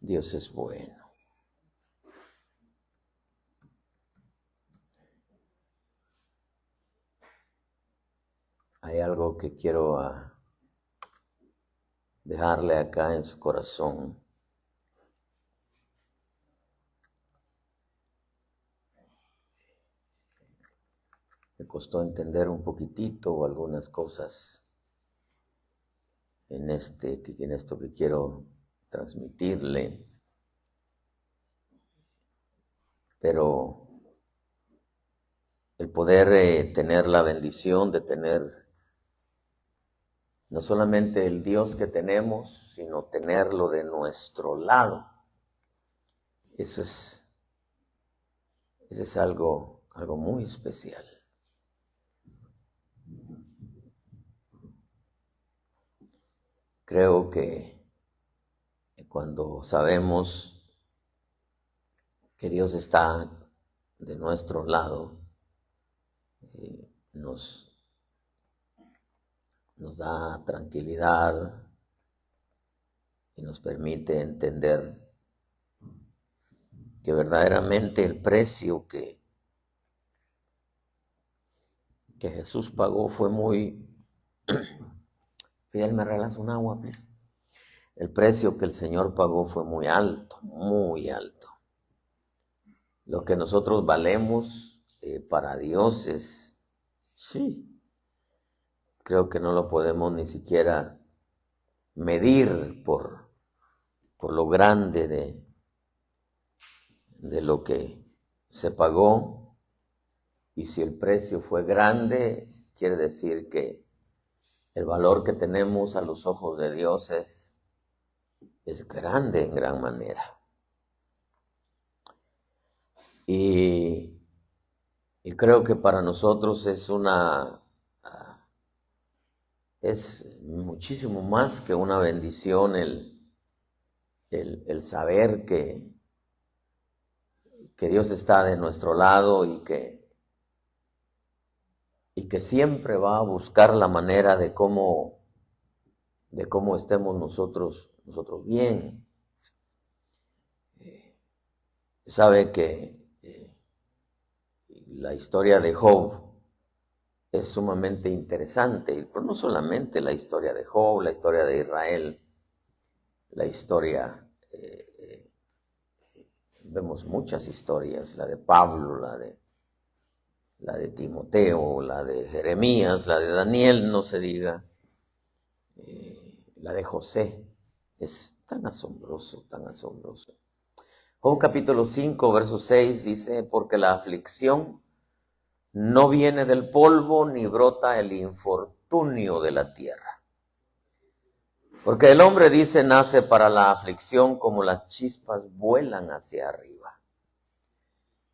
Dios es bueno. Hay algo que quiero dejarle acá en su corazón. Me costó entender un poquitito algunas cosas en esto que quiero transmitirle. Pero el poder tener la bendición de tener no solamente el Dios que tenemos, sino tenerlo de nuestro lado. Eso es algo muy especial. Creo que cuando sabemos que Dios está de nuestro lado, nos da tranquilidad y nos permite entender que verdaderamente el precio que Jesús pagó fue muy... Fidel, ¿me regalas un agua, please? El precio que el Señor pagó fue muy alto, muy alto. Lo que nosotros valemos para Dios es, sí, creo que no lo podemos ni siquiera medir por lo grande de lo que se pagó. Y si el precio fue grande, quiere decir que el valor que tenemos a los ojos de Dios es grande en gran manera. Y creo que para nosotros es muchísimo más que una bendición el saber que Dios está de nuestro lado y que siempre va a buscar la manera de cómo estemos nosotros bien. Sabe que la historia de Job es sumamente interesante, pero no solamente la historia de Job, la historia de Israel, la historia, vemos muchas historias, la de Pablo, la de Timoteo, la de Jeremías, la de Daniel, no se diga, la de José. Es tan asombroso, tan asombroso. Job capítulo 5, verso 6 dice, porque la aflicción no viene del polvo, ni brota el infortunio de la tierra. Porque el hombre dice, nace para la aflicción como las chispas vuelan hacia arriba.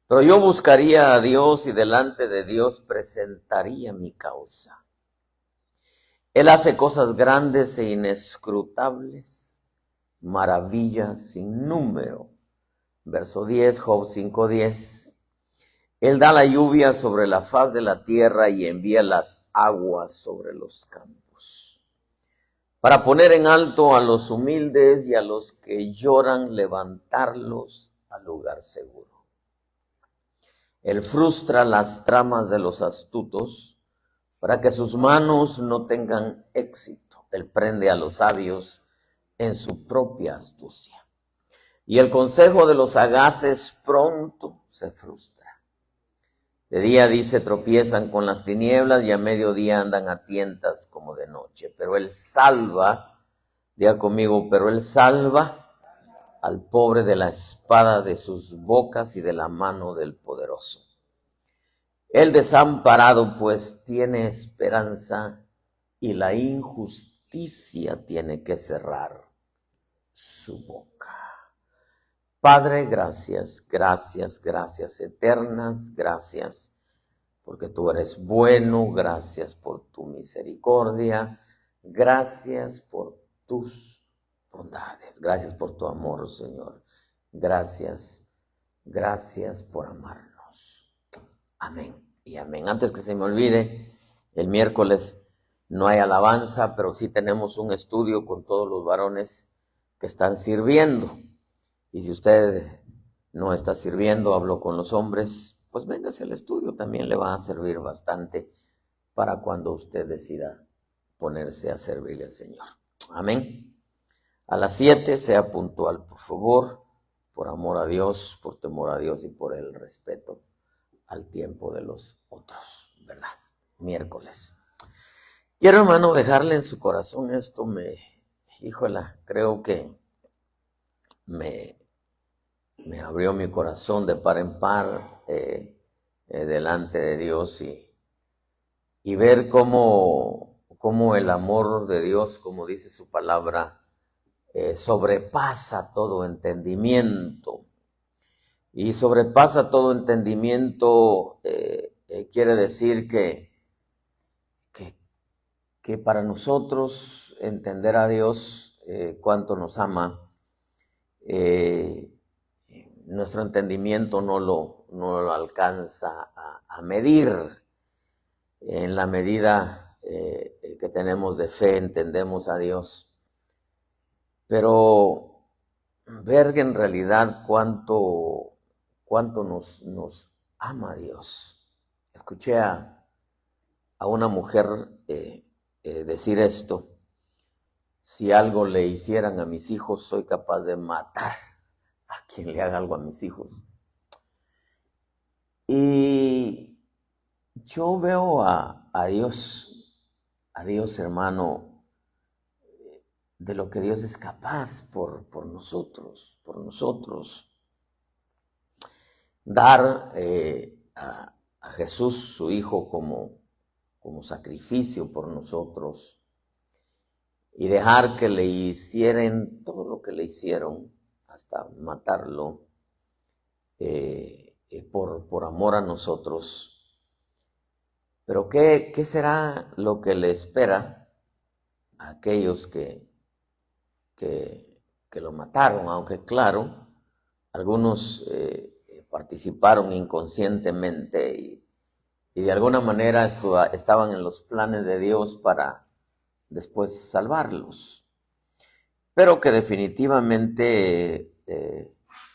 Pero yo buscaría a Dios y delante de Dios presentaría mi causa. Él hace cosas grandes e inescrutables, maravillas sin número. Verso 10, Job 5:10. Él da la lluvia sobre la faz de la tierra y envía las aguas sobre los campos, para poner en alto a los humildes y a los que lloran, levantarlos al lugar seguro. Él frustra las tramas de los astutos para que sus manos no tengan éxito. Él prende a los sabios en su propia astucia. Y el consejo de los sagaces pronto se frustra. De día, dice, tropiezan con las tinieblas y a mediodía andan a tientas como de noche. Pero Él salva, diga conmigo, pero Él salva al pobre de la espada de sus bocas y de la mano del poderoso. El desamparado pues tiene esperanza y la injusticia tiene que cerrar su boca. Padre, gracias, gracias, gracias eternas, gracias porque tú eres bueno, gracias por tu misericordia, gracias por tus bondades, gracias por tu amor, Señor. Gracias, gracias por amarnos. Amén y amén. Antes que se me olvide, el miércoles no hay alabanza, pero sí tenemos un estudio con todos los varones que están sirviendo. Y si usted no está sirviendo, habló con los hombres, pues véngase al estudio, también le va a servir bastante para cuando usted decida ponerse a servirle al Señor. Amén. A las 7, sea puntual, por favor, por amor a Dios, por temor a Dios y por el respeto al tiempo de los otros, ¿verdad? Miércoles. Quiero, hermano, dejarle en su corazón esto, creo que me abrió mi corazón de par en par delante de Dios y ver cómo el amor de Dios, como dice su palabra, sobrepasa todo entendimiento. Y sobrepasa todo entendimiento quiere decir que para nosotros entender a Dios cuánto nos ama, nuestro entendimiento no lo alcanza a medir. En la medida que tenemos de fe, entendemos a Dios. Pero ver en realidad cuánto nos ama Dios. Escuché a una mujer decir esto: si algo le hicieran a mis hijos, soy capaz de matar a quien le haga algo a mis hijos. Y yo veo a Dios, hermano, de lo que Dios es capaz por nosotros, dar a Jesús, su Hijo, como sacrificio por nosotros, y dejar que le hicieran todo lo que le hicieron, hasta matarlo, por amor a nosotros. Pero ¿qué será lo que le espera a aquellos que lo mataron? Aunque claro, algunos participaron inconscientemente y de alguna manera estaban en los planes de Dios para después salvarlos. Pero que definitivamente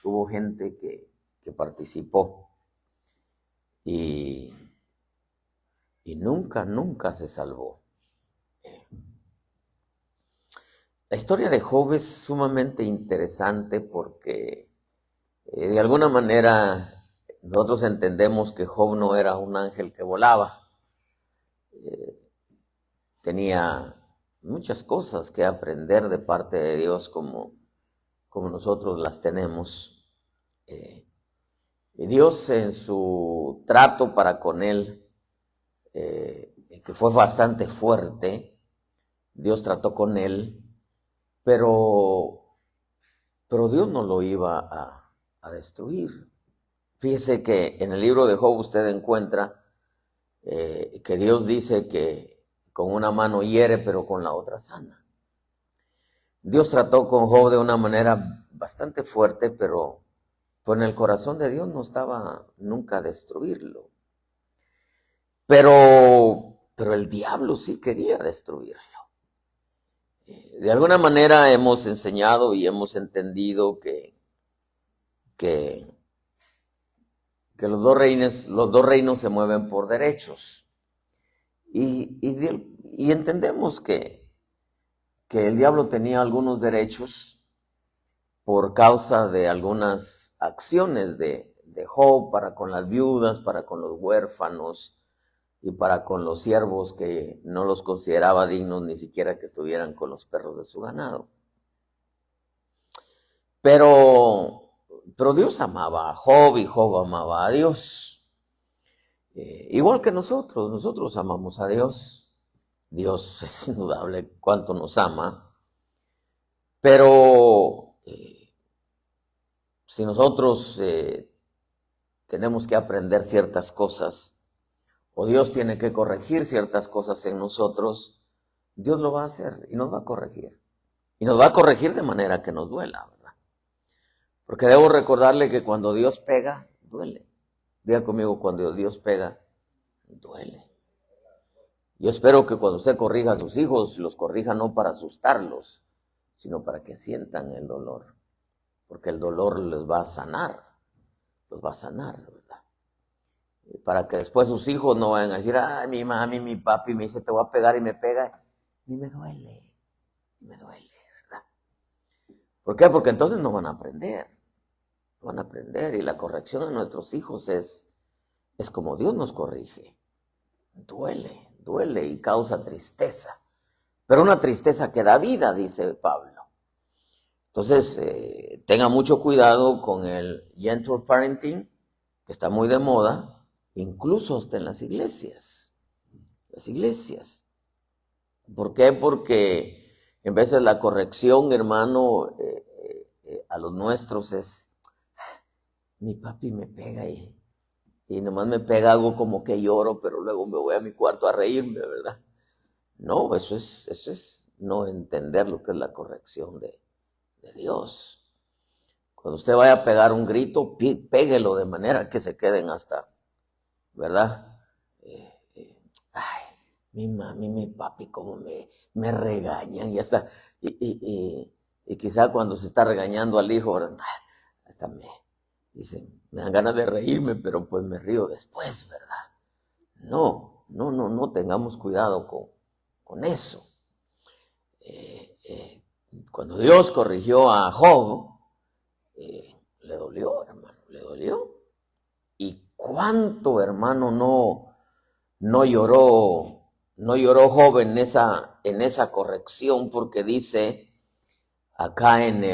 hubo gente que participó y nunca se salvó. La historia de Job es sumamente interesante porque de alguna manera nosotros entendemos que Job no era un ángel que volaba. Tenía muchas cosas que aprender de parte de Dios como nosotros las tenemos. Y Dios, en su trato para con él, que fue bastante fuerte, Dios trató con él, pero Dios no lo iba a destruir. Fíjese que en el libro de Job usted encuentra que Dios dice que con una mano hiere, pero con la otra sana. Dios trató con Job de una manera bastante fuerte, pero en el corazón de Dios no estaba nunca destruirlo. Pero el diablo sí quería destruirlo. De alguna manera hemos enseñado y hemos entendido que los dos reinos se mueven por derechos. Y entendemos que el diablo tenía algunos derechos por causa de algunas acciones de Job para con las viudas, para con los huérfanos y para con los siervos que no los consideraba dignos ni siquiera que estuvieran con los perros de su ganado. Pero Dios amaba a Job y Job amaba a Dios. Igual que nosotros amamos a Dios. Dios es indudable cuánto nos ama. Pero si nosotros tenemos que aprender ciertas cosas, o Dios tiene que corregir ciertas cosas en nosotros, Dios lo va a hacer y nos va a corregir. Y nos va a corregir de manera que nos duela, ¿verdad? Porque debo recordarle que cuando Dios pega, duele. Diga conmigo, cuando Dios pega, duele. Yo espero que cuando usted corrija a sus hijos, los corrija no para asustarlos, sino para que sientan el dolor. porque el dolor les va a sanar, los va a sanar, ¿verdad? Para que después sus hijos no vayan a decir, ay, mi mami, mi papi me dice, te voy a pegar y me pega, ni me duele, ¿verdad? ¿Por qué? Porque entonces no van a aprender, y la corrección de nuestros hijos es como Dios nos corrige. Duele y causa tristeza, pero una tristeza que da vida, dice Pablo. Entonces, tenga mucho cuidado con el gentle parenting, que está muy de moda, incluso hasta en las iglesias. ¿Por qué? Porque en vez de la corrección, hermano, a los nuestros es, mi papi me pega y nomás me pega algo como que lloro, pero luego me voy a mi cuarto a reírme, ¿verdad? No, eso es no entender lo que es la corrección de Dios. Cuando usted vaya a pegar un grito, péguelo de manera que se queden hasta, ¿verdad? Ay, mi mami, mi papi, cómo me regañan y hasta, y quizá cuando se está regañando al hijo, ¿verdad? Hasta me dan ganas de reírme, pero pues me río después, ¿verdad? No, tengamos cuidado con eso. Cuando Dios corrigió a Job, le dolió, hermano, le dolió. ¿Y cuánto, hermano, no lloró Job en esa corrección? Porque dice acá en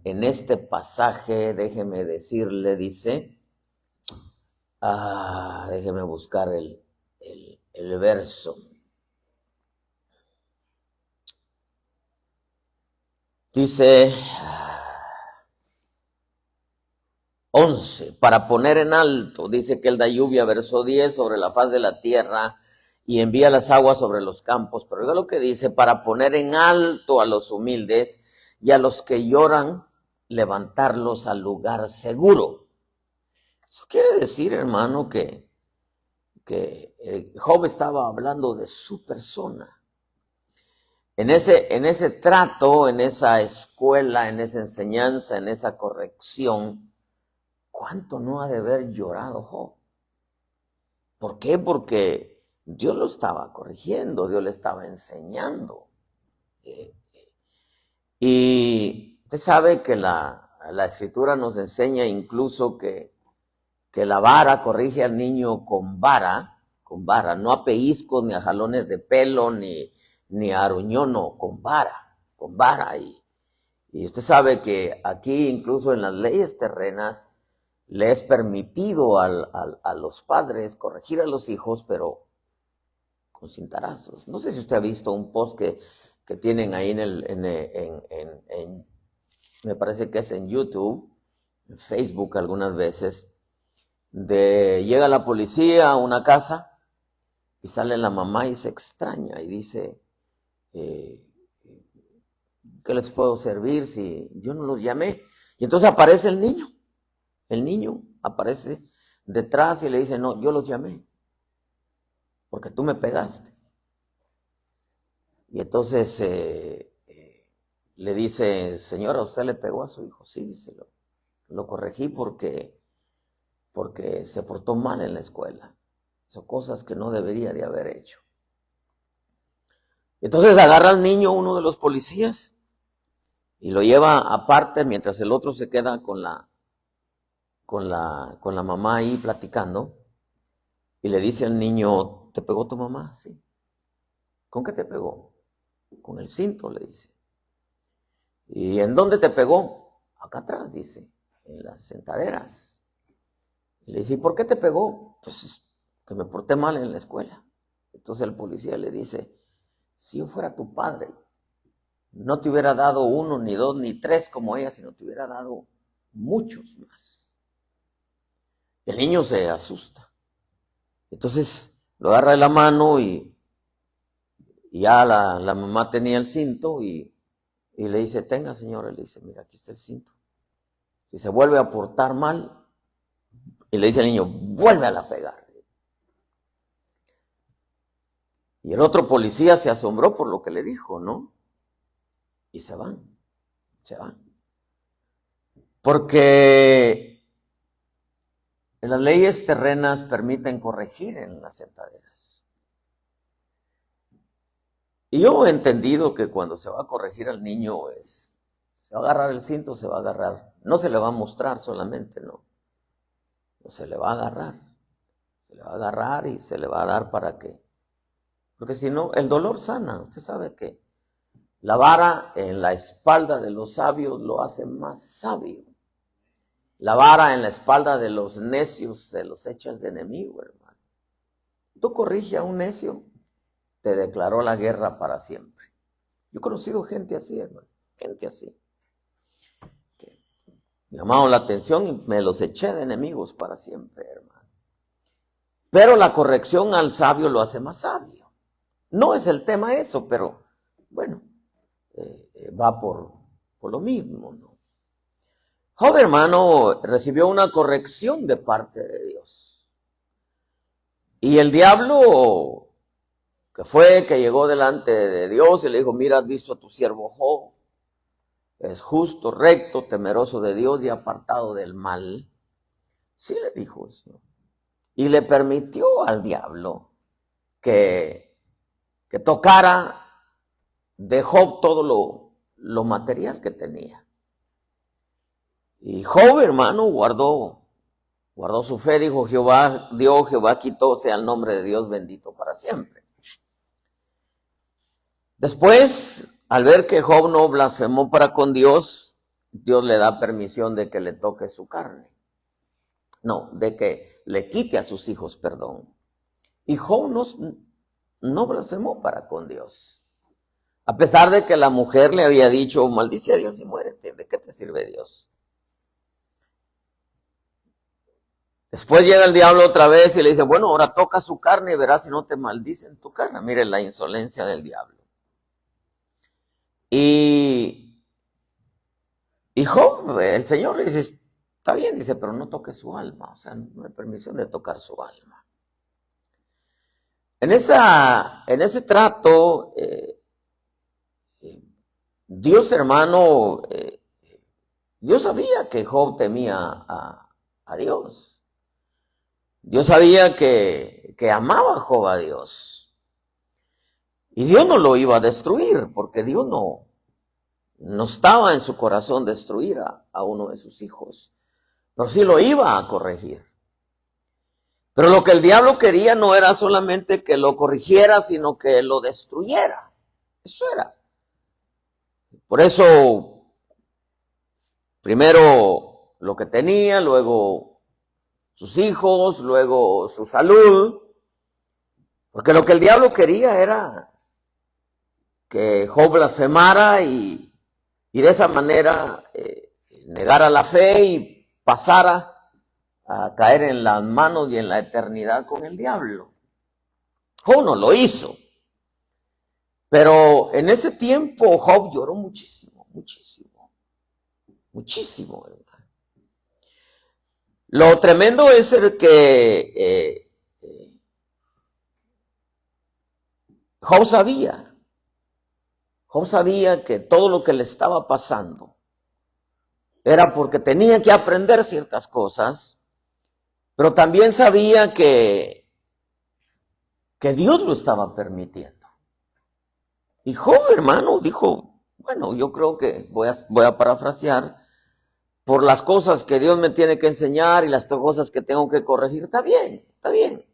este pasaje, déjeme decirle, dice, déjeme buscar el verso. Dice 11, para poner en alto, dice que él da lluvia, verso 10, sobre la faz de la tierra y envía las aguas sobre los campos. Pero oiga lo que dice, para poner en alto a los humildes y a los que lloran, levantarlos al lugar seguro. Eso quiere decir, hermano, que Job estaba hablando de su persona. En ese trato, en esa escuela, en esa enseñanza, en esa corrección, ¿cuánto no ha de haber llorado Job? ¿Por qué? Porque Dios lo estaba corrigiendo, Dios le estaba enseñando. Y usted sabe que la Escritura nos enseña incluso que la vara corrige al niño con vara, no a pellizcos, ni a jalones de pelo, ni a aruñón, no, con vara. Y usted sabe que aquí, incluso en las leyes terrenas, le es permitido a los padres corregir a los hijos, pero con cintarazos. No sé si usted ha visto un post que tienen ahí me parece que es en YouTube, en Facebook algunas veces, llega la policía a una casa y sale la mamá y se extraña y dice, ¿qué les puedo servir si yo no los llamé? Y entonces aparece el niño aparece detrás y le dice, no, yo los llamé, porque tú me pegaste. Y entonces le dice, señora, ¿usted le pegó a su hijo? Sí, dice, lo corregí porque se portó mal en la escuela. Son cosas que no debería de haber hecho. Entonces agarra al niño uno de los policías y lo lleva aparte mientras el otro se queda con la mamá ahí platicando, y le dice al niño, ¿te pegó tu mamá? Sí. ¿Con qué te pegó? Con el cinto, le dice. ¿Y en dónde te pegó? Acá atrás, dice, en las sentaderas. Y le dice, ¿y por qué te pegó? Pues que me porté mal en la escuela. Entonces el policía le dice, si yo fuera tu padre, no te hubiera dado 1, ni 2, ni 3 como ella, sino te hubiera dado muchos más. El niño se asusta. Entonces lo agarra de la mano y ya la mamá tenía el cinto y le dice, tenga señora, le dice, mira, aquí está el cinto. Si se vuelve a portar mal, y le dice al niño, vuelve a pegar. Y el otro policía se asombró por lo que le dijo, ¿no? Y se van. Porque las leyes terrenas permiten corregir en las sentaderas. Y yo he entendido que cuando se va a corregir al niño se va a agarrar el cinto, se va a agarrar. No se le va a mostrar solamente, no. No se le va a agarrar. Se le va a agarrar y se le va a dar para qué. Porque si no, el dolor sana. Usted sabe que la vara en la espalda de los sabios lo hace más sabio. La vara en la espalda de los necios se los echas de enemigo, hermano. Tú corrige a un necio, te declaró la guerra para siempre. Yo he conocido gente así, hermano, gente así. Que me llamaron la atención y me los eché de enemigos para siempre, hermano. Pero la corrección al sabio lo hace más sabio. No es el tema eso, pero bueno, va por lo mismo, ¿no? Job, hermano, recibió una corrección de parte de Dios. Y el diablo, que llegó delante de Dios y le dijo, mira, has visto a tu siervo Job, es justo, recto, temeroso de Dios y apartado del mal. Sí le dijo eso. Y le permitió al diablo que tocara de Job todo lo material que tenía. Y Job, hermano, guardó su fe, dijo, Jehová dio, Jehová quitó, sea el nombre de Dios bendito para siempre. Después, al ver que Job no blasfemó para con Dios, Dios le da permisión de que le toque su carne. No, de que le quite a sus hijos, perdón. Y Job no blasfemó para con Dios. A pesar de que la mujer le había dicho, maldice a Dios y muérete, ¿de qué te sirve Dios? Después llega el diablo otra vez y le dice, bueno, ahora toca su carne y verás si no te maldicen tu carne. Mire la insolencia del diablo. Y Job, el Señor le dice, está bien, dice, pero no toque su alma. O sea, no hay permisión de tocar su alma. En ese trato, Dios, hermano, Dios sabía que Job temía a Dios. Dios sabía que amaba a Job a Dios. Y Dios no lo iba a destruir, porque Dios no estaba en su corazón destruir a uno de sus hijos. Pero sí lo iba a corregir. Pero lo que el diablo quería no era solamente que lo corrigiera, sino que lo destruyera. Eso era. Por eso, primero lo que tenía, luego sus hijos, luego su salud, porque lo que el diablo quería era que Job blasfemara y de esa manera negara la fe y pasara a caer en las manos y en la eternidad con el diablo. Job no lo hizo, pero en ese tiempo Job lloró muchísimo, muchísimo, muchísimo. Lo tremendo es el que Job sabía que todo lo que le estaba pasando era porque tenía que aprender ciertas cosas, pero también sabía que Dios lo estaba permitiendo. Y Job, hermano, dijo, bueno, yo creo que voy a parafrasear, por las cosas que Dios me tiene que enseñar y las cosas que tengo que corregir, está bien, está bien.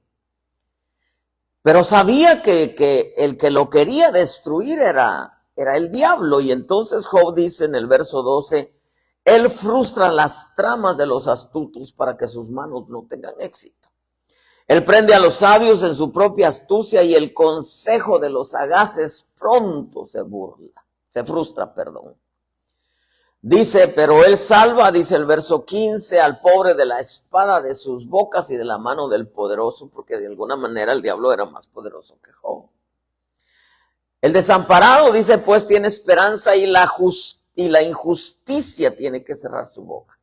Pero sabía que el que lo quería destruir era el diablo. Y entonces Job dice en el verso 12, él frustra las tramas de los astutos para que sus manos no tengan éxito. Él prende a los sabios en su propia astucia y el consejo de los sagaces pronto se frustra. Dice, pero él salva, dice el verso 15, al pobre de la espada de sus bocas y de la mano del poderoso, porque de alguna manera el diablo era más poderoso que Job. El desamparado, dice, pues tiene esperanza y la injusticia tiene que cerrar su boca.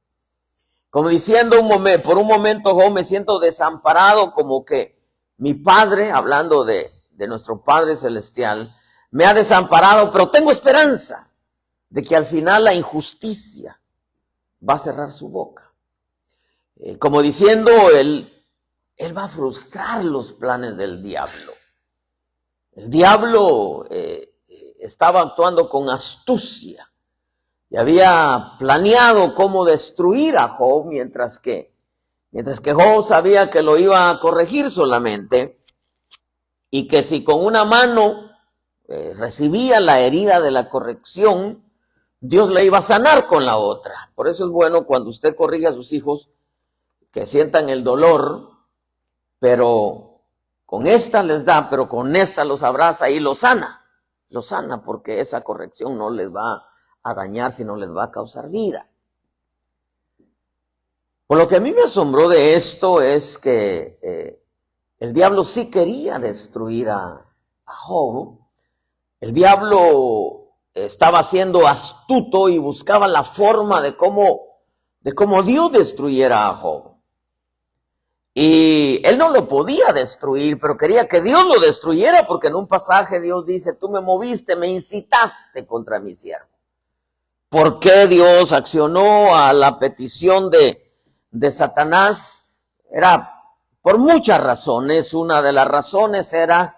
Como diciendo por un momento, Job, me siento desamparado, como que mi padre, hablando de nuestro Padre Celestial, me ha desamparado, pero tengo esperanza de que al final la injusticia va a cerrar su boca. Como diciendo, él va a frustrar los planes del diablo. El diablo estaba actuando con astucia y había planeado cómo destruir a Job, mientras que Job sabía que lo iba a corregir solamente, y que si con una mano recibía la herida de la corrección, Dios le iba a sanar con la otra. Por eso es bueno cuando usted corrige a sus hijos que sientan el dolor, pero con esta les da, pero con esta los abraza y los sana, porque esa corrección no les va a dañar, sino les va a causar vida. Por lo que a mí me asombró de esto es que el diablo sí quería destruir a Job. El diablo estaba siendo astuto y buscaba la forma de cómo Dios destruyera a Job. Y él no lo podía destruir, pero quería que Dios lo destruyera, porque en un pasaje Dios dice: tú me moviste, me incitaste contra mi siervo. ¿Por qué Dios accionó a la petición de Satanás? Era por muchas razones. Una de las razones era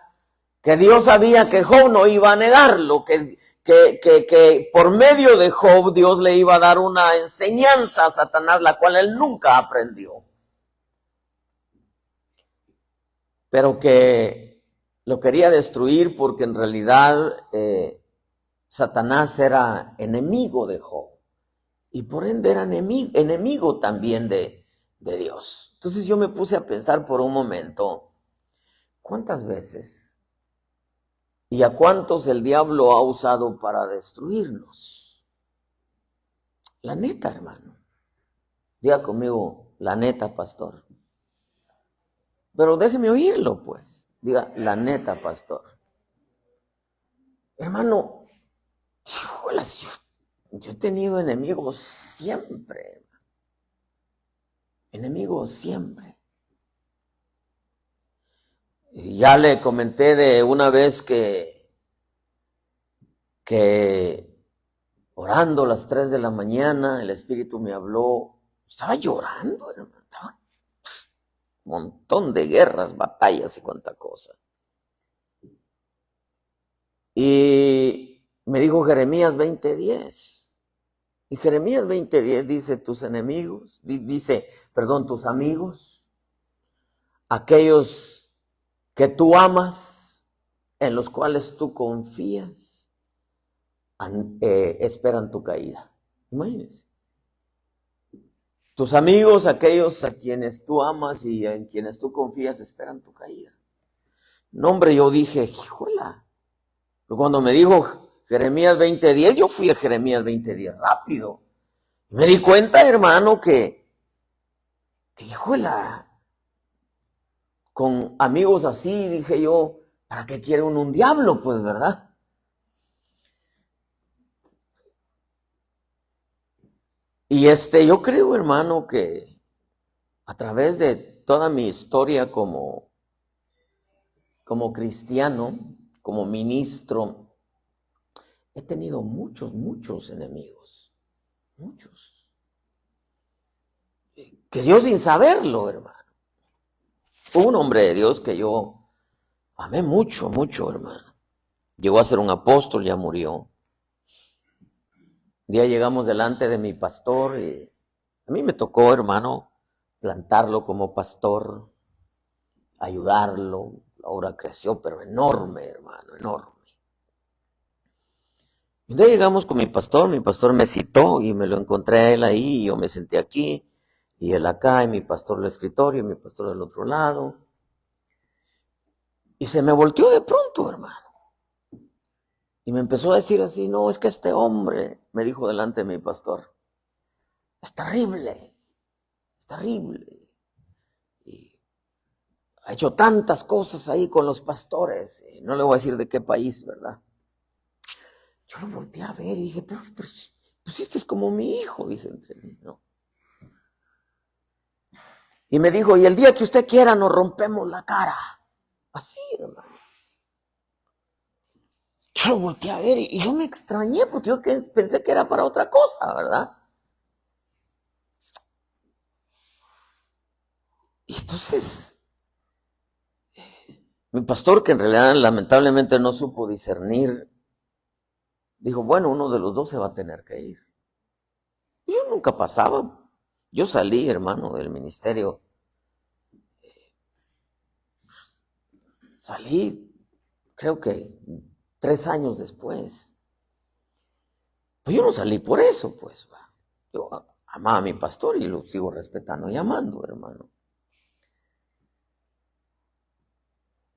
que Dios sabía que Job no iba a negarlo, que por medio de Job Dios le iba a dar una enseñanza a Satanás, la cual él nunca aprendió. Pero que lo quería destruir porque en realidad Satanás era enemigo de Job y por ende era enemigo también de Dios. Entonces yo me puse a pensar por un momento, ¿cuántas veces y a cuántos el diablo ha usado para destruirnos? La neta, hermano. Diga conmigo, la neta, pastor. Pero déjeme oírlo, pues. Diga, la neta, pastor. Hermano, yo he tenido enemigos siempre. Enemigos siempre. Y ya le comenté de una vez que orando a las 3 de la mañana, el Espíritu me habló. Estaba llorando, hermano. Estaba un montón de guerras, batallas y cuánta cosa. Y me dijo Jeremías 20:10. Y Jeremías 20:10 dice: tus amigos, aquellos que tú amas, en los cuales tú confías, esperan tu caída. Imagínense. Tus amigos, aquellos a quienes tú amas y en quienes tú confías, esperan tu caída. No, hombre, yo dije, híjola. Pero cuando me dijo Jeremías 20:10, yo fui a Jeremías 20:10 rápido. Y me di cuenta, hermano, que híjola, con amigos así, dije yo, ¿para qué quiere uno un diablo? Pues, ¿verdad? Y yo creo, hermano, que a través de toda mi historia como cristiano, como ministro, he tenido muchos enemigos. Muchos. Que yo sin saberlo, hermano. Hubo un hombre de Dios que yo amé mucho, hermano. Llegó a ser un apóstol, ya murió. Un día llegamos delante de mi pastor y a mí me tocó, hermano, plantarlo como pastor, ayudarlo. La obra creció, pero enorme, hermano, enorme. Un día llegamos con mi pastor me citó y me lo encontré a él ahí, y yo me senté aquí, y él acá, y mi pastor al escritorio, y mi pastor del otro lado. Y se me volteó de pronto, hermano. Y me empezó a decir así: no, es que este hombre, me dijo delante de mi pastor, es terrible. Y ha hecho tantas cosas ahí con los pastores. No le voy a decir de qué país, ¿verdad? Yo lo volteé a ver y dije, pero este es como mi hijo, dice entre mí, ¿no? Y me dijo, y el día que usted quiera nos rompemos la cara. Así, hermano. Yo lo volteé a ver y yo me extrañé porque yo pensé que era para otra cosa, ¿verdad? Entonces, mi pastor, que en realidad lamentablemente no supo discernir, dijo, bueno, uno de los dos se va a tener que ir. Y yo nunca pasaba. Yo salí, hermano, del ministerio. Salí, creo que 3 años después. Pues yo no salí por eso, pues. Yo amaba a mi pastor y lo sigo respetando y amando, hermano.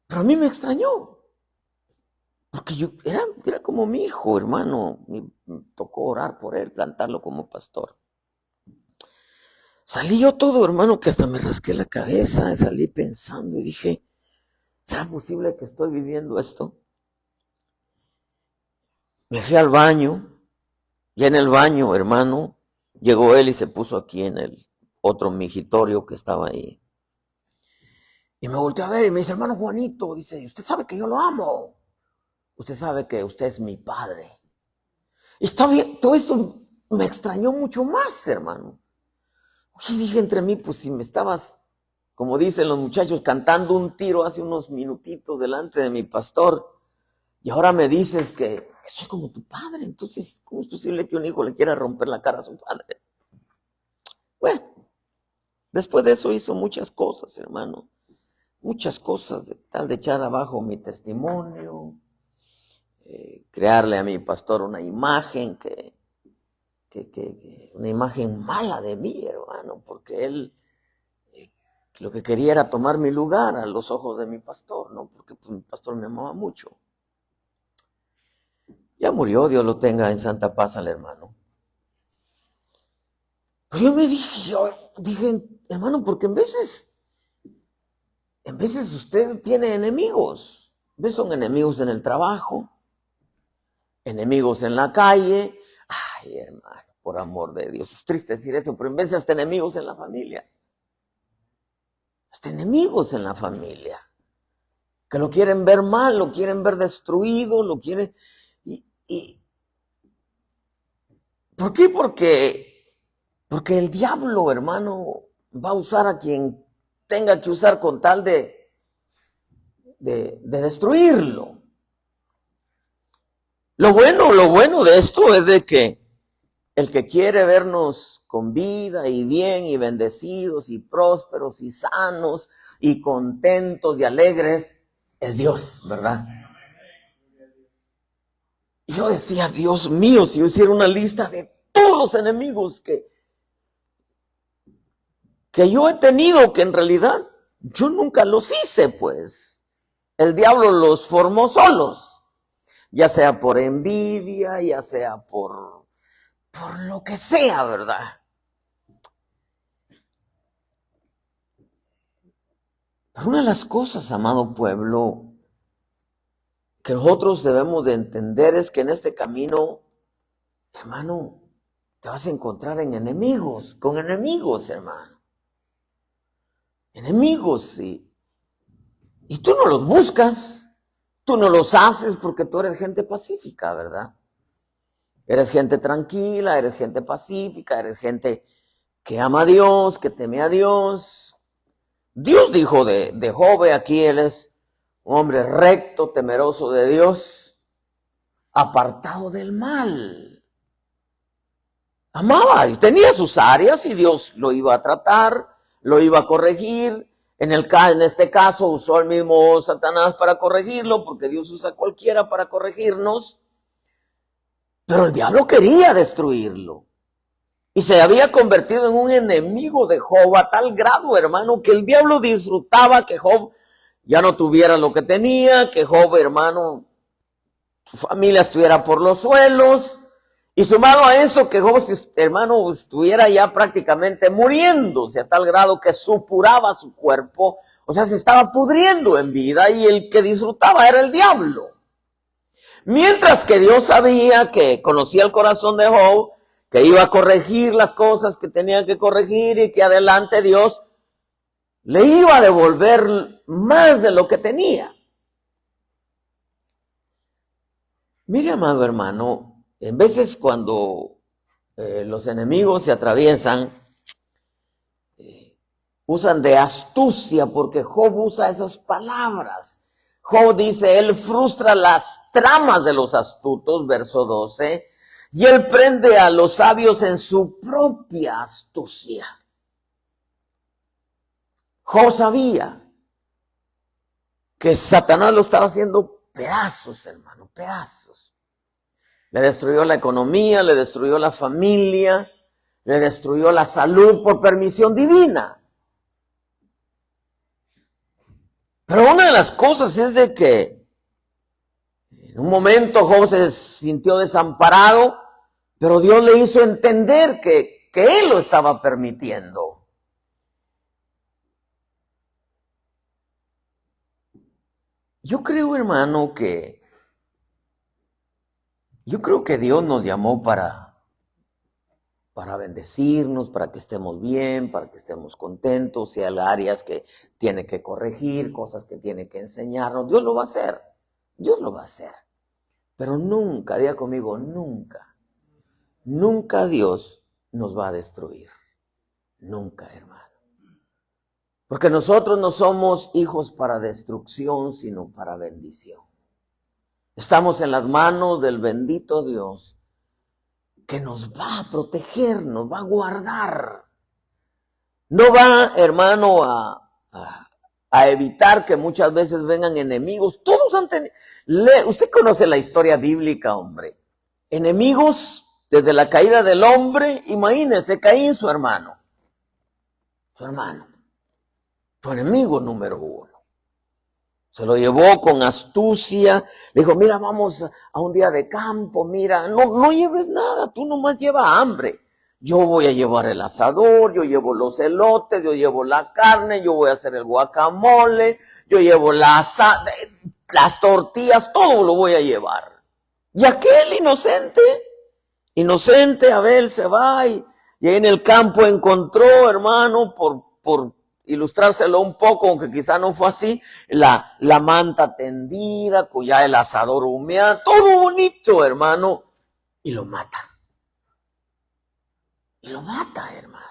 Pero a mí me extrañó. Porque yo era como mi hijo, hermano. Me tocó orar por él, plantarlo como pastor. Salí yo todo, hermano, que hasta me rasqué la cabeza. Salí pensando y dije, ¿será posible que estoy viviendo esto? Me fui al baño. Y en el baño, hermano, llegó él y se puso aquí en el otro migitorio que estaba ahí. Y me volteó a ver y me dice, hermano Juanito, dice, usted sabe que yo lo amo. Usted sabe que usted es mi padre. Y todo esto me extrañó mucho más, hermano. Y dije entre mí, pues si me estabas, como dicen los muchachos, cantando un tiro hace unos minutitos delante de mi pastor, y ahora me dices que soy como tu padre, entonces, ¿cómo es posible que un hijo le quiera romper la cara a su padre? Bueno, después de eso hizo muchas cosas, hermano. Muchas cosas, tal de echar abajo mi testimonio, crearle a mi pastor una imagen una imagen mala de mí, hermano, porque él lo que quería era tomar mi lugar a los ojos de mi pastor, ¿no? Porque pues, mi pastor me amaba mucho. Ya murió, Dios lo tenga en santa paz al hermano. Pero yo dije, hermano, porque en veces usted tiene enemigos. A veces son enemigos en el trabajo, enemigos en la calle. Ay, hermano, por amor de Dios, es triste decir eso, pero en veces hasta enemigos en la familia. Hasta enemigos en la familia. Que lo quieren ver mal, lo quieren ver destruido, lo quieren... ¿Por qué? Porque el diablo, hermano, va a usar a quien tenga que usar con tal de destruirlo. Lo bueno de esto es de que el que quiere vernos con vida y bien y bendecidos y prósperos y sanos y contentos y alegres es Dios, ¿verdad? Y yo decía, Dios mío, si yo hiciera una lista de todos los enemigos que yo he tenido, que en realidad yo nunca los hice, pues. El diablo los formó solos, ya sea por envidia, ya sea por lo que sea, ¿verdad? Pero una de las cosas, amado pueblo, que nosotros debemos de entender es que en este camino, hermano, te vas a encontrar con enemigos, hermano. Enemigos, y tú no los buscas, tú no los haces porque tú eres gente pacífica, ¿verdad? Eres gente tranquila, eres gente pacífica, eres gente que ama a Dios, que teme a Dios. Dios dijo de Job, aquí él es un hombre recto, temeroso de Dios, apartado del mal. Amaba y tenía sus áreas y Dios lo iba a tratar, lo iba a corregir. En este caso usó el mismo Satanás para corregirlo, porque Dios usa a cualquiera para corregirnos. Pero el diablo quería destruirlo. Y se había convertido en un enemigo de Job a tal grado, hermano, que el diablo disfrutaba que Job ya no tuviera lo que tenía, que Job, hermano, su familia estuviera por los suelos. Y sumado a eso, que Job, hermano, estuviera ya prácticamente muriéndose a tal grado que supuraba su cuerpo. O sea, se estaba pudriendo en vida y el que disfrutaba era el diablo. Mientras que Dios sabía, que conocía el corazón de Job, que iba a corregir las cosas que tenía que corregir y que adelante Dios le iba a devolver más de lo que tenía. Mire, amado hermano, en veces cuando los enemigos se atraviesan, usan de astucia, porque Job usa esas palabras. Job dice, él frustra las tramas de los astutos, verso 12, y él prende a los sabios en su propia astucia. Job sabía que Satanás lo estaba haciendo pedazos, hermano, pedazos. Le destruyó la economía, le destruyó la familia, le destruyó la salud por permisión divina. Pero una de las cosas es de que en un momento Job se sintió desamparado, pero Dios le hizo entender que él lo estaba permitiendo. Yo creo, hermano, que Dios nos llamó para bendecirnos, para que estemos bien, para que estemos contentos, si hay áreas que tiene que corregir, cosas que tiene que enseñarnos. Dios lo va a hacer, Dios lo va a hacer. Pero nunca, diga conmigo, nunca Dios nos va a destruir. Nunca, hermano. Porque nosotros no somos hijos para destrucción, sino para bendición. Estamos en las manos del bendito Dios, que nos va a proteger, nos va a guardar. No va, hermano, a evitar que muchas veces vengan enemigos. Todos han tenido... Usted conoce la historia bíblica, hombre. Enemigos desde la caída del hombre. Imagínese, Caín, su hermano. Tu enemigo número uno. Se lo llevó con astucia, le dijo, mira, vamos a un día de campo, mira, no lleves nada, tú nomás lleva hambre. Yo voy a llevar el asador, yo llevo los elotes, yo llevo la carne, yo voy a hacer el guacamole, yo llevo las tortillas, todo lo voy a llevar. Y aquel inocente, Abel se va y ahí en el campo encontró, hermano, por ilustrárselo un poco, aunque quizá no fue así, la manta tendida, ya el asador humeante, todo bonito, hermano, y lo mata. Hermano.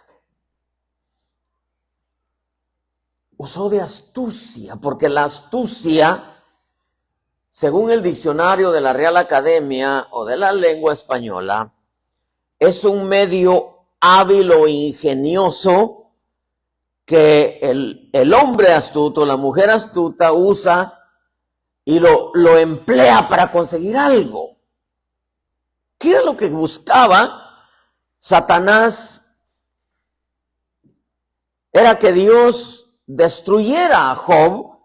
Usó de astucia, porque la astucia, según el diccionario de la Real Academia o de la Lengua Española, es un medio hábil o ingenioso que el hombre astuto, la mujer astuta usa y lo emplea para conseguir algo. ¿Qué era lo que buscaba Satanás? Era que Dios destruyera a Job,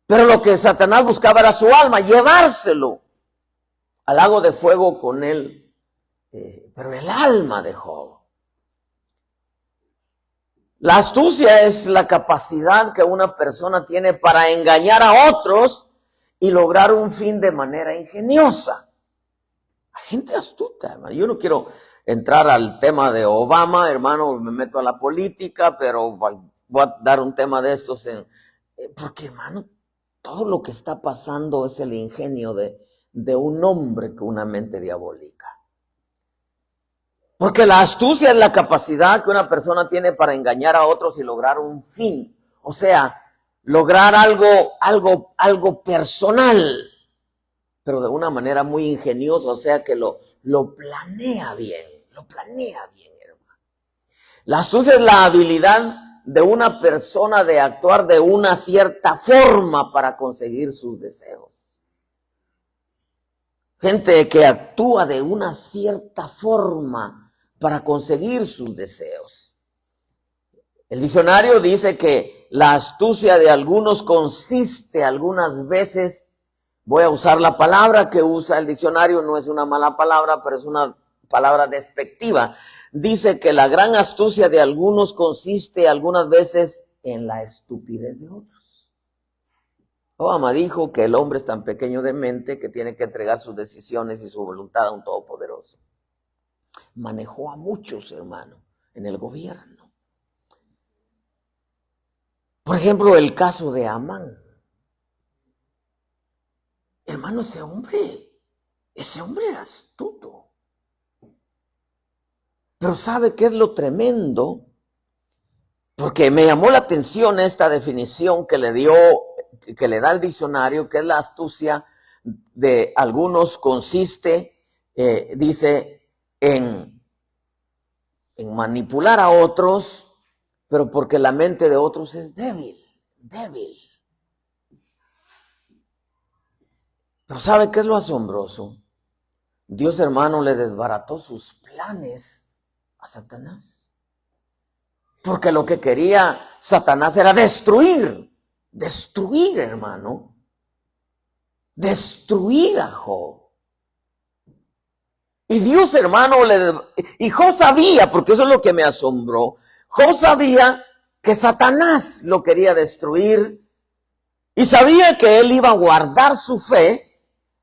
pero lo que Satanás buscaba era su alma, llevárselo al lago de fuego con él, pero el alma de Job. La astucia es la capacidad que una persona tiene para engañar a otros y lograr un fin de manera ingeniosa. Hay gente astuta, hermano. Yo no quiero entrar al tema de Obama, hermano, me meto a la política, pero voy a dar un tema de estos. Porque, hermano, todo lo que está pasando es el ingenio de un hombre con una mente diabólica. Porque la astucia es la capacidad que una persona tiene para engañar a otros y lograr un fin. O sea, lograr algo personal, pero de una manera muy ingeniosa, o sea que lo planea bien, hermano. La astucia es la habilidad de una persona de actuar de una cierta forma para conseguir sus deseos. Gente que actúa de una cierta forma para conseguir sus deseos. El diccionario dice que la astucia de algunos consiste algunas veces, voy a usar la palabra que usa el diccionario, no es una mala palabra, pero es una palabra despectiva. Dice que la gran astucia de algunos consiste algunas veces en la estupidez de otros. Obama dijo que el hombre es tan pequeño de mente que tiene que entregar sus decisiones y su voluntad a un todopoderoso. Manejó a muchos, hermano, en el gobierno. Por ejemplo, el caso de Amán. Hermano, ese hombre era astuto. Pero ¿sabe qué es lo tremendo? Porque me llamó la atención esta definición que le da el diccionario, que es la astucia de algunos consiste, dice, en manipular a otros, pero porque la mente de otros es débil. Pero ¿sabe qué es lo asombroso? Dios, hermano, le desbarató sus planes a Satanás. Porque lo que quería Satanás era destruir, hermano. Destruir a Job. Y Dios, hermano, y Job sabía, porque eso es lo que me asombró, Job sabía que Satanás lo quería destruir y sabía que él iba a guardar su fe.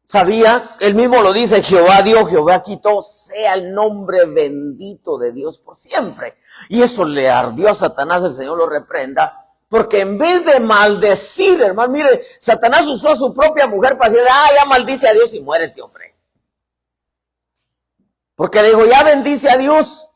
Sabía, él mismo lo dice, Jehová dio, Jehová quitó, sea el nombre bendito de Dios por siempre. Y eso le ardió a Satanás, el Señor lo reprenda, porque en vez de maldecir, hermano, mire, Satanás usó a su propia mujer para decir, ya maldice a Dios y muérete, hombre. Porque le dijo, ya bendice a Dios,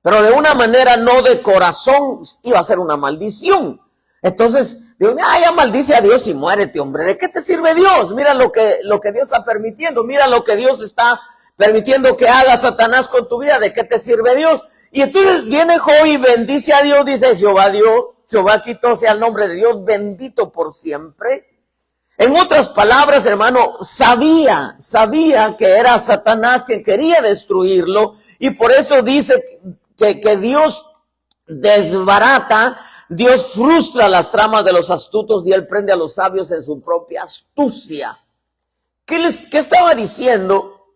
pero de una manera no de corazón, iba a ser una maldición. Entonces, digo, ya maldice a Dios y muérete, hombre. ¿De qué te sirve Dios? Mira lo que Dios está permitiendo. Mira lo que Dios está permitiendo que haga Satanás con tu vida. ¿De qué te sirve Dios? Y entonces viene Job y bendice a Dios. Dice, Jehová dio, Jehová quitó, sea el nombre de Dios bendito por siempre. En otras palabras, hermano, sabía que era Satanás quien quería destruirlo. Y por eso dice que Dios desbarata, Dios frustra las tramas de los astutos y él prende a los sabios en su propia astucia. ¿Qué estaba diciendo?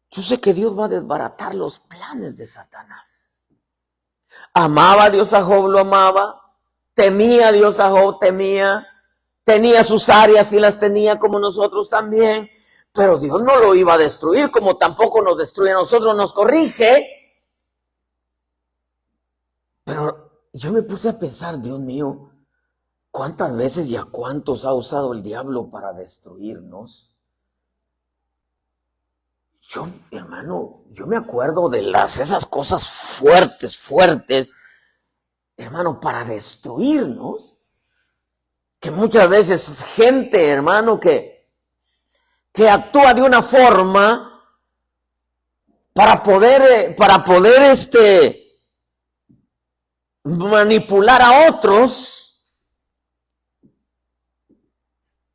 Yo sé que Dios va a desbaratar los planes de Satanás. Amaba a Dios a Job, lo amaba. Temía a Dios a Job, temía. Tenía sus áreas y las tenía como nosotros también. Pero Dios no lo iba a destruir, como tampoco nos destruye a nosotros, nos corrige. Pero yo me puse a pensar, Dios mío, ¿cuántas veces y a cuántos ha usado el diablo para destruirnos? Yo, hermano, yo me acuerdo de esas cosas fuertes, hermano, para destruirnos. Que muchas veces gente, hermano, que actúa de una forma para poder manipular a otros,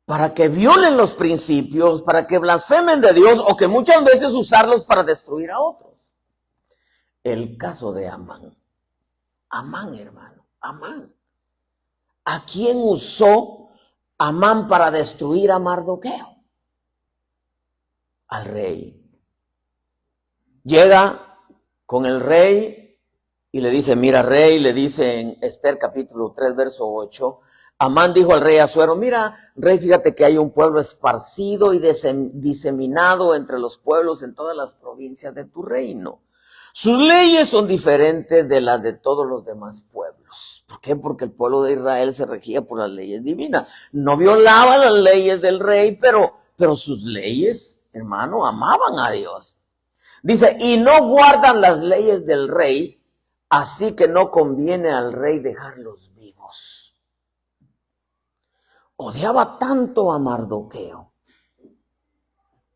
para que violen los principios, para que blasfemen de Dios o que muchas veces usarlos para destruir a otros. El caso de Amán, hermano, Amán. ¿A quién usó Amán para destruir a Mardoqueo? Al rey. Llega con el rey y le dice, mira rey, le dice en Esther capítulo 3 verso 8, Amán dijo al rey Asuero, mira rey, fíjate que hay un pueblo esparcido y diseminado entre los pueblos en todas las provincias de tu reino. Sus leyes son diferentes de las de todos los demás pueblos. ¿Por qué? Porque el pueblo de Israel se regía por las leyes divinas. No violaba las leyes del rey, pero sus leyes, hermano, amaban a Dios. Dice, y no guardan las leyes del rey, así que no conviene al rey dejarlos vivos. Odiaba tanto a Mardoqueo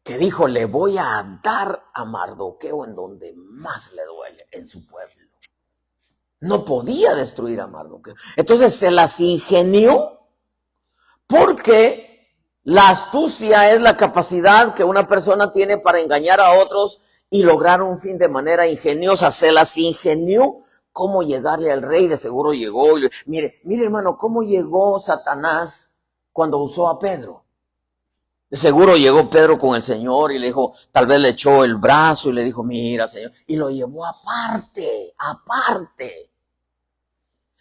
que dijo, le voy a dar a Mardoqueo en donde más le duele, en su pueblo. No podía destruir a Mardoqueo. Entonces se las ingenió, porque la astucia es la capacidad que una persona tiene para engañar a otros y lograr un fin de manera ingeniosa. Se las ingenió cómo llegarle al rey. De seguro llegó. Mire hermano, cómo llegó Satanás cuando usó a Pedro. De seguro llegó Pedro con el Señor y le dijo, tal vez le echó el brazo y le dijo, mira Señor, y lo llevó aparte.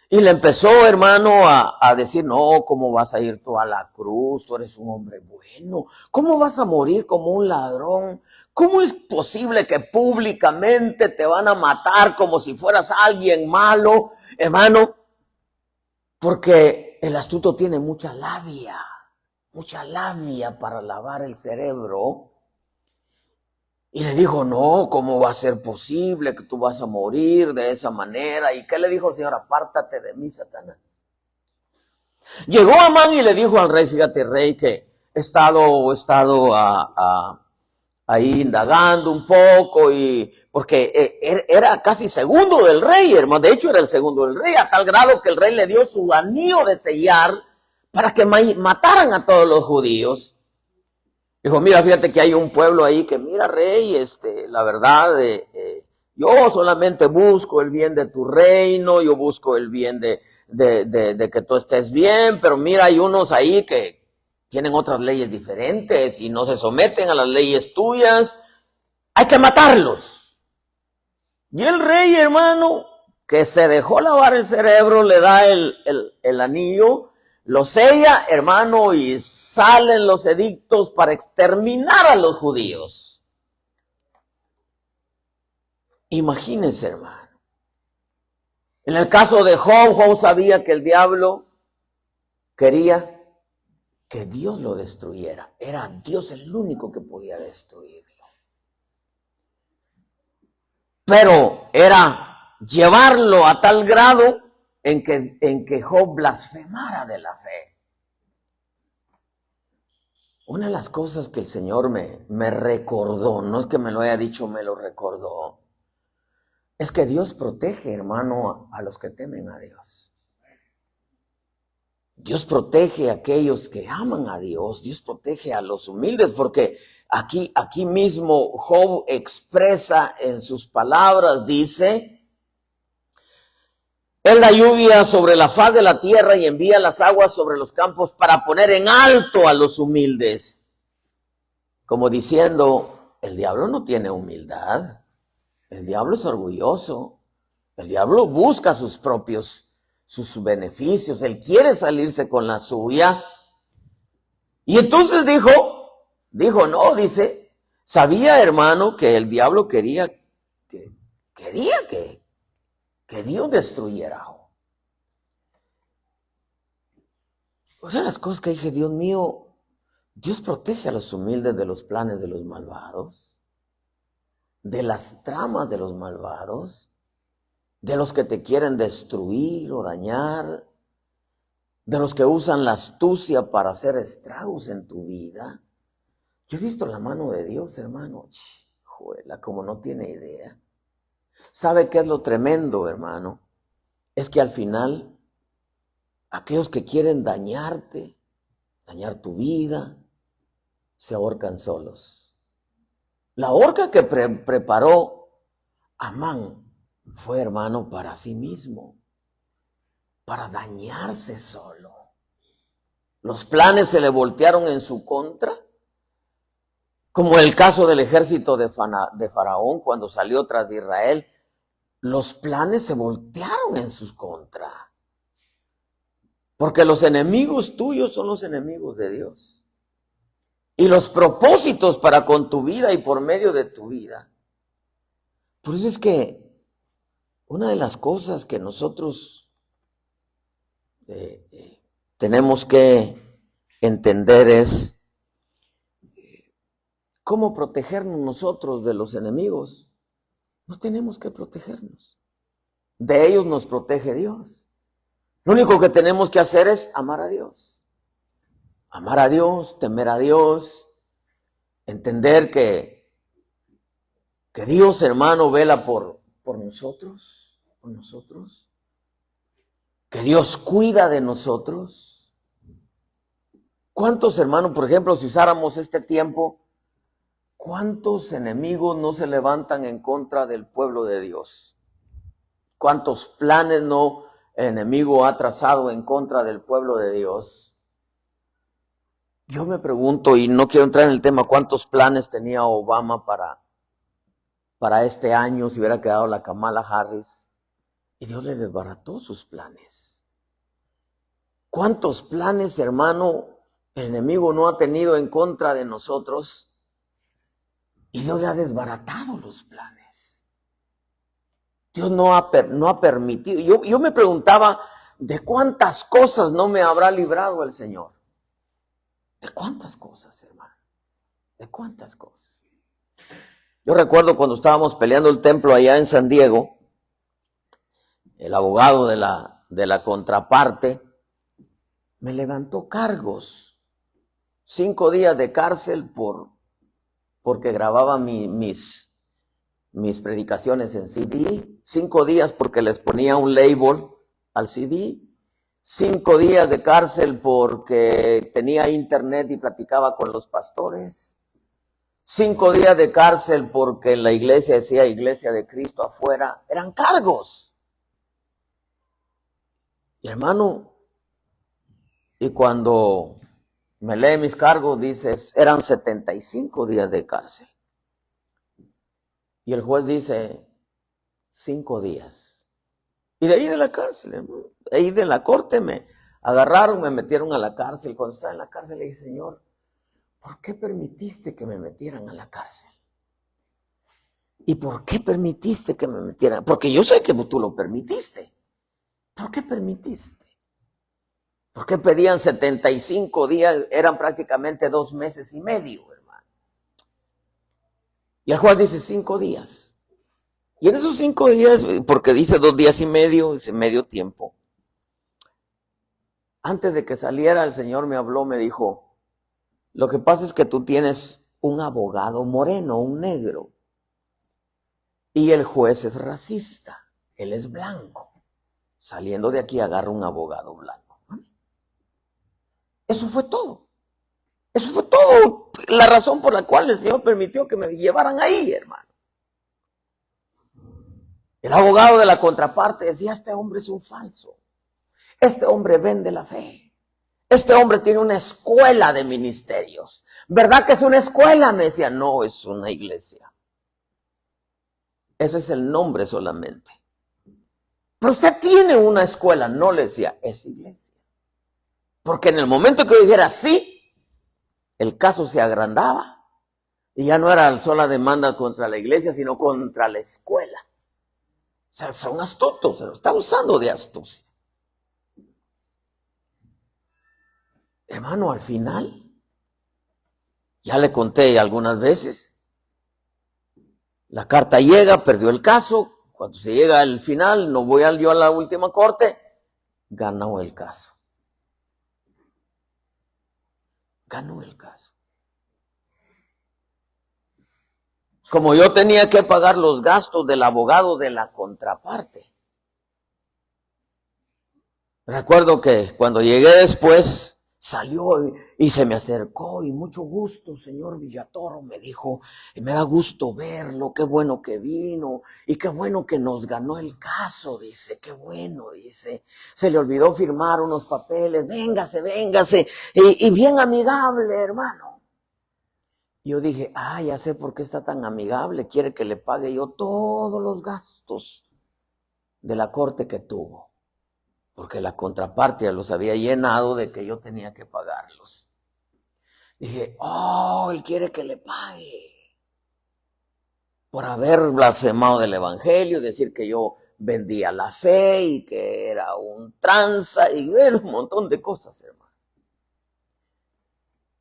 Y le empezó, hermano, a decir, no, ¿cómo vas a ir tú a la cruz? Tú eres un hombre bueno. ¿Cómo vas a morir como un ladrón? ¿Cómo es posible que públicamente te van a matar como si fueras alguien malo, hermano? Porque el astuto tiene mucha labia. Mucha labia para lavar el cerebro. Y le dijo, no, ¿cómo va a ser posible que tú vas a morir de esa manera? ¿Y qué le dijo el Señor? Apártate de mí, Satanás. Llegó Amán y le dijo al rey, fíjate, rey, que he estado ahí indagando un poco, y porque era casi segundo del rey, hermano. De hecho, era el segundo del rey, a tal grado que el rey le dio su anillo de sellar para que mataran a todos los judíos. Dijo, mira, fíjate que hay un pueblo ahí que, mira, rey, la verdad, yo solamente busco el bien de tu reino, yo busco el bien de que tú estés bien, pero mira, hay unos ahí que tienen otras leyes diferentes y no se someten a las leyes tuyas, hay que matarlos. Y el rey, hermano, que se dejó lavar el cerebro, le da el anillo, lo sella, hermano, y salen los edictos para exterminar a los judíos. Imagínense, hermano. En el caso de Job, Job sabía que el diablo quería que Dios lo destruyera. Era Dios el único que podía destruirlo. Pero era llevarlo a tal grado en que Job blasfemara de la fe. Una de las cosas que el Señor me recordó, no es que me lo haya dicho, me lo recordó, es que Dios protege, hermano, a los que temen a Dios. Dios protege a aquellos que aman a Dios, Dios protege a los humildes, porque aquí mismo Job expresa en sus palabras, dice, Él da lluvia sobre la faz de la tierra y envía las aguas sobre los campos para poner en alto a los humildes. Como diciendo, el diablo no tiene humildad, el diablo es orgulloso, el diablo busca sus beneficios, él quiere salirse con la suya. Y entonces dice, sabía, hermano, que el diablo quería que Dios destruyera. Una de las cosas que dije, Dios mío, Dios protege a los humildes de los planes de los malvados, de las tramas de los malvados, de los que te quieren destruir o dañar, de los que usan la astucia para hacer estragos en tu vida. Yo he visto la mano de Dios, hermano, juela, como no tiene idea. ¿Sabe qué es lo tremendo, hermano? Es que al final, aquellos que quieren dañarte, dañar tu vida, se ahorcan solos. La horca que preparó Amán fue, hermano, para sí mismo, para dañarse solo. Los planes se le voltearon en su contra, como el caso del ejército de Faraón cuando salió tras de Israel. Los planes se voltearon en su contra, porque los enemigos tuyos son los enemigos de Dios. Y los propósitos para con tu vida y por medio de tu vida. Por eso es que una de las cosas que nosotros tenemos que entender es cómo protegernos nosotros de los enemigos. No tenemos que protegernos. De ellos nos protege Dios. Lo único que tenemos que hacer es amar a Dios. Amar a Dios, temer a Dios, entender que Dios, hermano, vela por nosotros, que Dios cuida de nosotros. ¿Cuántos, hermanos, por ejemplo, si usáramos este tiempo, cuántos enemigos no se levantan en contra del pueblo de Dios? ¿Cuántos planes no el enemigo ha trazado en contra del pueblo de Dios? Yo me pregunto, y no quiero entrar en el tema, ¿cuántos planes tenía Obama para este año si hubiera quedado la Kamala Harris? Y Dios le desbarató sus planes. ¿Cuántos planes, hermano, el enemigo no ha tenido en contra de nosotros? Y Dios le ha desbaratado los planes. Dios no ha permitido. Yo me preguntaba, ¿de cuántas cosas no me habrá librado el Señor? ¿De cuántas cosas, hermano? ¿De cuántas cosas? Yo recuerdo cuando estábamos peleando el templo allá en San Diego, el abogado de la contraparte me levantó cargos, 5 días de cárcel porque grababa mis predicaciones en CD, 5 días porque les ponía un label al CD, 5 días de cárcel porque tenía internet y platicaba con los pastores, 5 días de cárcel porque en la iglesia decía Iglesia de Cristo afuera. Eran cargos. Y hermano, y cuando me lee mis cargos, dices, eran 75 días de cárcel. Y el juez dice, 5 días. Y de ahí de la cárcel, hermano, de ahí de la corte me agarraron, me metieron a la cárcel. Cuando estaba en la cárcel le dije, Señor, ¿por qué permitiste que me metieran a la cárcel? ¿Y por qué permitiste que me metieran? Porque yo sé que tú lo permitiste. ¿Por qué permitiste? ¿Por qué pedían 75 días? Eran prácticamente 2 meses y medio, hermano. Y el juez dice 5 días. Y en esos 5 días, porque dice 2 días y medio, dice medio tiempo. Antes de que saliera, el Señor me habló, me dijo, lo que pasa es que tú tienes un abogado moreno, un negro. Y el juez es racista, él es blanco. Saliendo de aquí agarra un abogado blanco. Eso fue todo. Eso fue todo. La razón por la cual el Señor permitió que me llevaran ahí, hermano. El abogado de la contraparte decía, este hombre es un falso. Este hombre vende la fe. Este hombre tiene una escuela de ministerios. ¿Verdad que es una escuela? Me decía, no, es una iglesia. Ese es el nombre solamente. Pero usted tiene una escuela. No, le decía, es iglesia. Porque en el momento que yo dijera sí, el caso se agrandaba. Y ya no era sola demanda contra la iglesia, sino contra la escuela. O sea, son astutos, se lo está usando de astucia. Hermano, al final, ya le conté algunas veces, la carta llega, perdió el caso, cuando se llega al final, no voy yo a la última corte, ganó el caso. Ganó el caso. Como yo tenía que pagar los gastos del abogado de la contraparte. Recuerdo que cuando llegué después, salió y se me acercó y mucho gusto, señor Villatoro, me dijo, y me da gusto verlo, qué bueno que vino y qué bueno que nos ganó el caso, dice, qué bueno, dice, se le olvidó firmar unos papeles, véngase, y bien amigable, hermano. Yo dije, ya sé por qué está tan amigable, quiere que le pague yo todos los gastos de la corte que tuvo. Porque la contraparte los había llenado de que yo tenía que pagarlos. Dije, él quiere que le pague. Por haber blasfemado del evangelio, decir que yo vendía la fe y que era un tranza y ver un montón de cosas, hermano.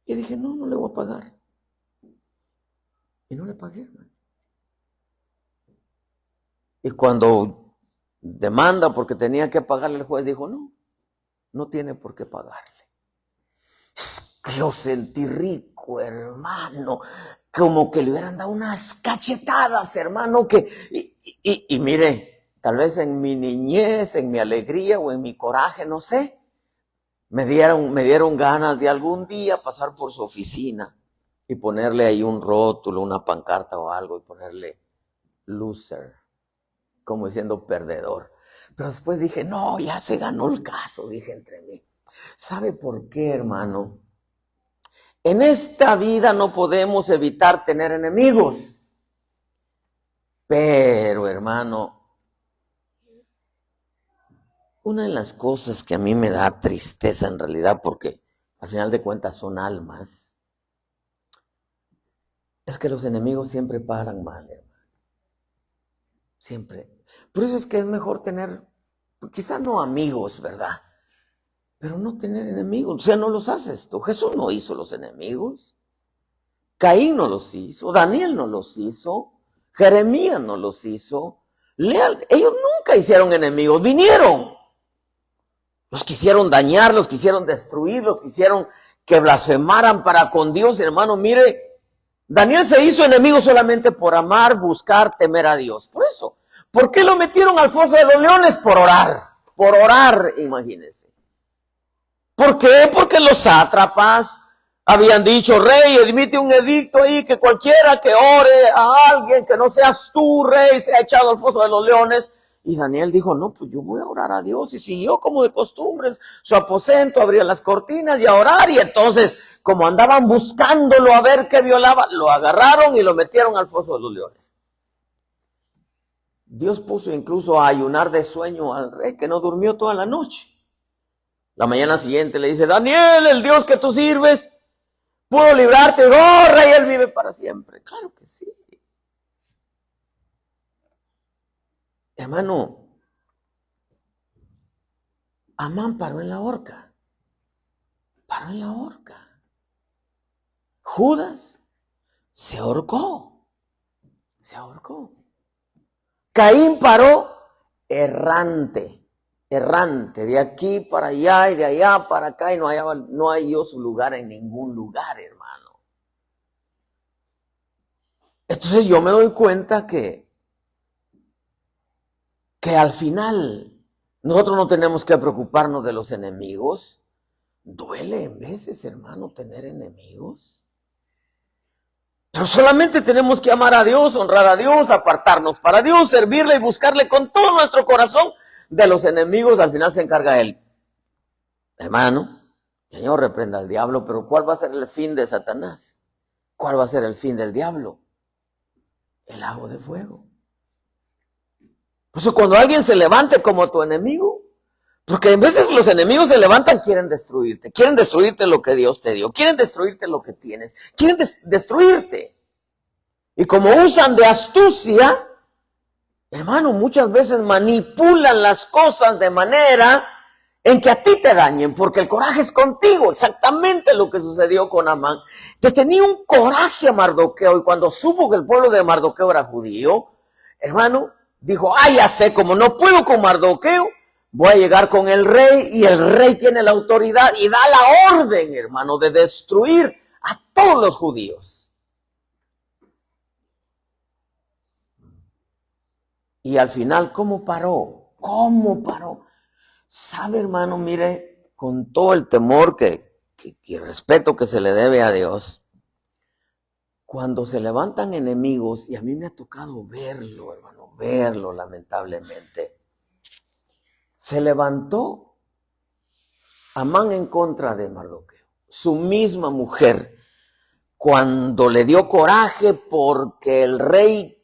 Y dije, no le voy a pagar. Y no le pagué, hermano. Y cuando demanda porque tenía que pagarle, el juez dijo, no tiene por qué pagarle. Yo sentí rico, hermano, como que le hubieran dado unas cachetadas, hermano, y mire, tal vez en mi niñez, en mi alegría o en mi coraje, no sé, me dieron ganas de algún día pasar por su oficina y ponerle ahí un rótulo, una pancarta o algo y ponerle loser, como diciendo perdedor. Pero después dije, no, ya se ganó el caso, dije entre mí. ¿Sabe por qué, hermano? En esta vida no podemos evitar tener enemigos. Pero, hermano, una de las cosas que a mí me da tristeza en realidad, porque al final de cuentas son almas, es que los enemigos siempre pagan mal, hermano. Siempre. Por eso es que es mejor tener, quizá no amigos, ¿verdad? Pero no tener enemigos. O sea, no los haces tú. Jesús no hizo los enemigos. Caín no los hizo, Daniel no los hizo, Jeremías no los hizo. Ellos nunca hicieron enemigos, vinieron. Los quisieron dañar, los quisieron destruir, los quisieron que blasfemaran para con Dios. Hermano, mire, Daniel se hizo enemigo solamente por amar, buscar, temer a Dios. Por eso. ¿Por qué lo metieron al foso de los leones? Por orar, imagínense. ¿Por qué? Porque los sátrapas habían dicho, rey, emite un edicto ahí que cualquiera que ore a alguien que no seas tú, rey, sea echado al foso de los leones. Y Daniel dijo, no, pues yo voy a orar a Dios. Y siguió como de costumbres su aposento, abría las cortinas y a orar. Y entonces, como andaban buscándolo a ver qué violaba, lo agarraron y lo metieron al foso de los leones. Dios puso incluso a ayunar de sueño al rey, que no durmió toda la noche. La mañana siguiente le dice, Daniel, el Dios que tú sirves, pudo librarte. Oh, rey, él vive para siempre. Claro que sí. Hermano, Amán paró en la horca. Paró en la horca. Judas se ahorcó. Se ahorcó. Caín paró errante, de aquí para allá y de allá para acá, y no halló su lugar en ningún lugar, hermano. Entonces yo me doy cuenta que al final nosotros no tenemos que preocuparnos de los enemigos. Duele en veces, hermano, tener enemigos. Pero solamente tenemos que amar a Dios, honrar a Dios, apartarnos para Dios, servirle y buscarle con todo nuestro corazón. De los enemigos al final se encarga Él. Hermano, Señor reprenda al diablo, pero ¿cuál va a ser el fin de Satanás? ¿Cuál va a ser el fin del diablo? El lago de fuego. Por eso cuando alguien se levante como tu enemigo, porque a veces los enemigos se levantan, quieren destruirte lo que Dios te dio, quieren destruirte lo que tienes, quieren destruirte. Y como usan de astucia, hermano, muchas veces manipulan las cosas de manera en que a ti te dañen, porque el coraje es contigo, exactamente lo que sucedió con Amán. Que tenía un coraje a Mardoqueo, y cuando supo que el pueblo de Mardoqueo era judío, hermano, dijo, ya sé, como no puedo con Mardoqueo, voy a llegar con el rey, y el rey tiene la autoridad y da la orden, hermano, de destruir a todos los judíos. Y al final, ¿cómo paró? ¿Cómo paró? ¿Sabe, hermano? Mire, con todo el temor y respeto que se le debe a Dios, cuando se levantan enemigos, y a mí me ha tocado verlo, hermano, verlo lamentablemente, se levantó Amán en contra de Mardoqueo, su misma mujer, cuando le dio coraje porque el rey,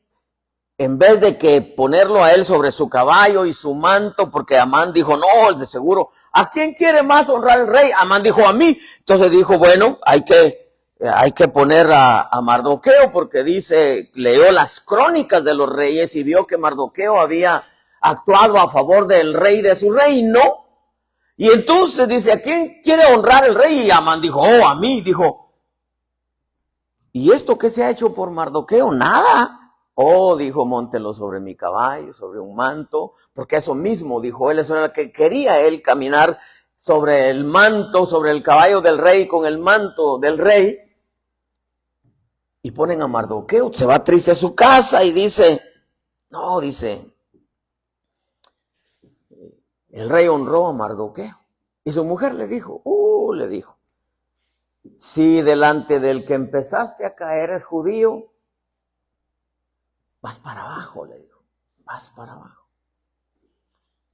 en vez de que ponerlo a él sobre su caballo y su manto, porque Amán dijo, no, de seguro, ¿a quién quiere más honrar el rey? Amán dijo, a mí. Entonces dijo, bueno, hay que poner a Mardoqueo, porque dice, leyó las crónicas de los reyes y vio que Mardoqueo había actuado a favor del rey de su reino. Y entonces dice, ¿a quién quiere honrar el rey? Y Amán dijo, a mí. Dijo, ¿y esto qué se ha hecho por Mardoqueo? Nada. Dijo, móntelo sobre mi caballo, sobre un manto, porque eso mismo, dijo él, eso era lo que quería él, caminar sobre el manto, sobre el caballo del rey, con el manto del rey. Y ponen a Mardoqueo, se va triste a su casa y dice, el rey honró a Mardoqueo. Y su mujer le dijo, si delante del que empezaste a caer es judío, vas para abajo, le dijo, vas para abajo.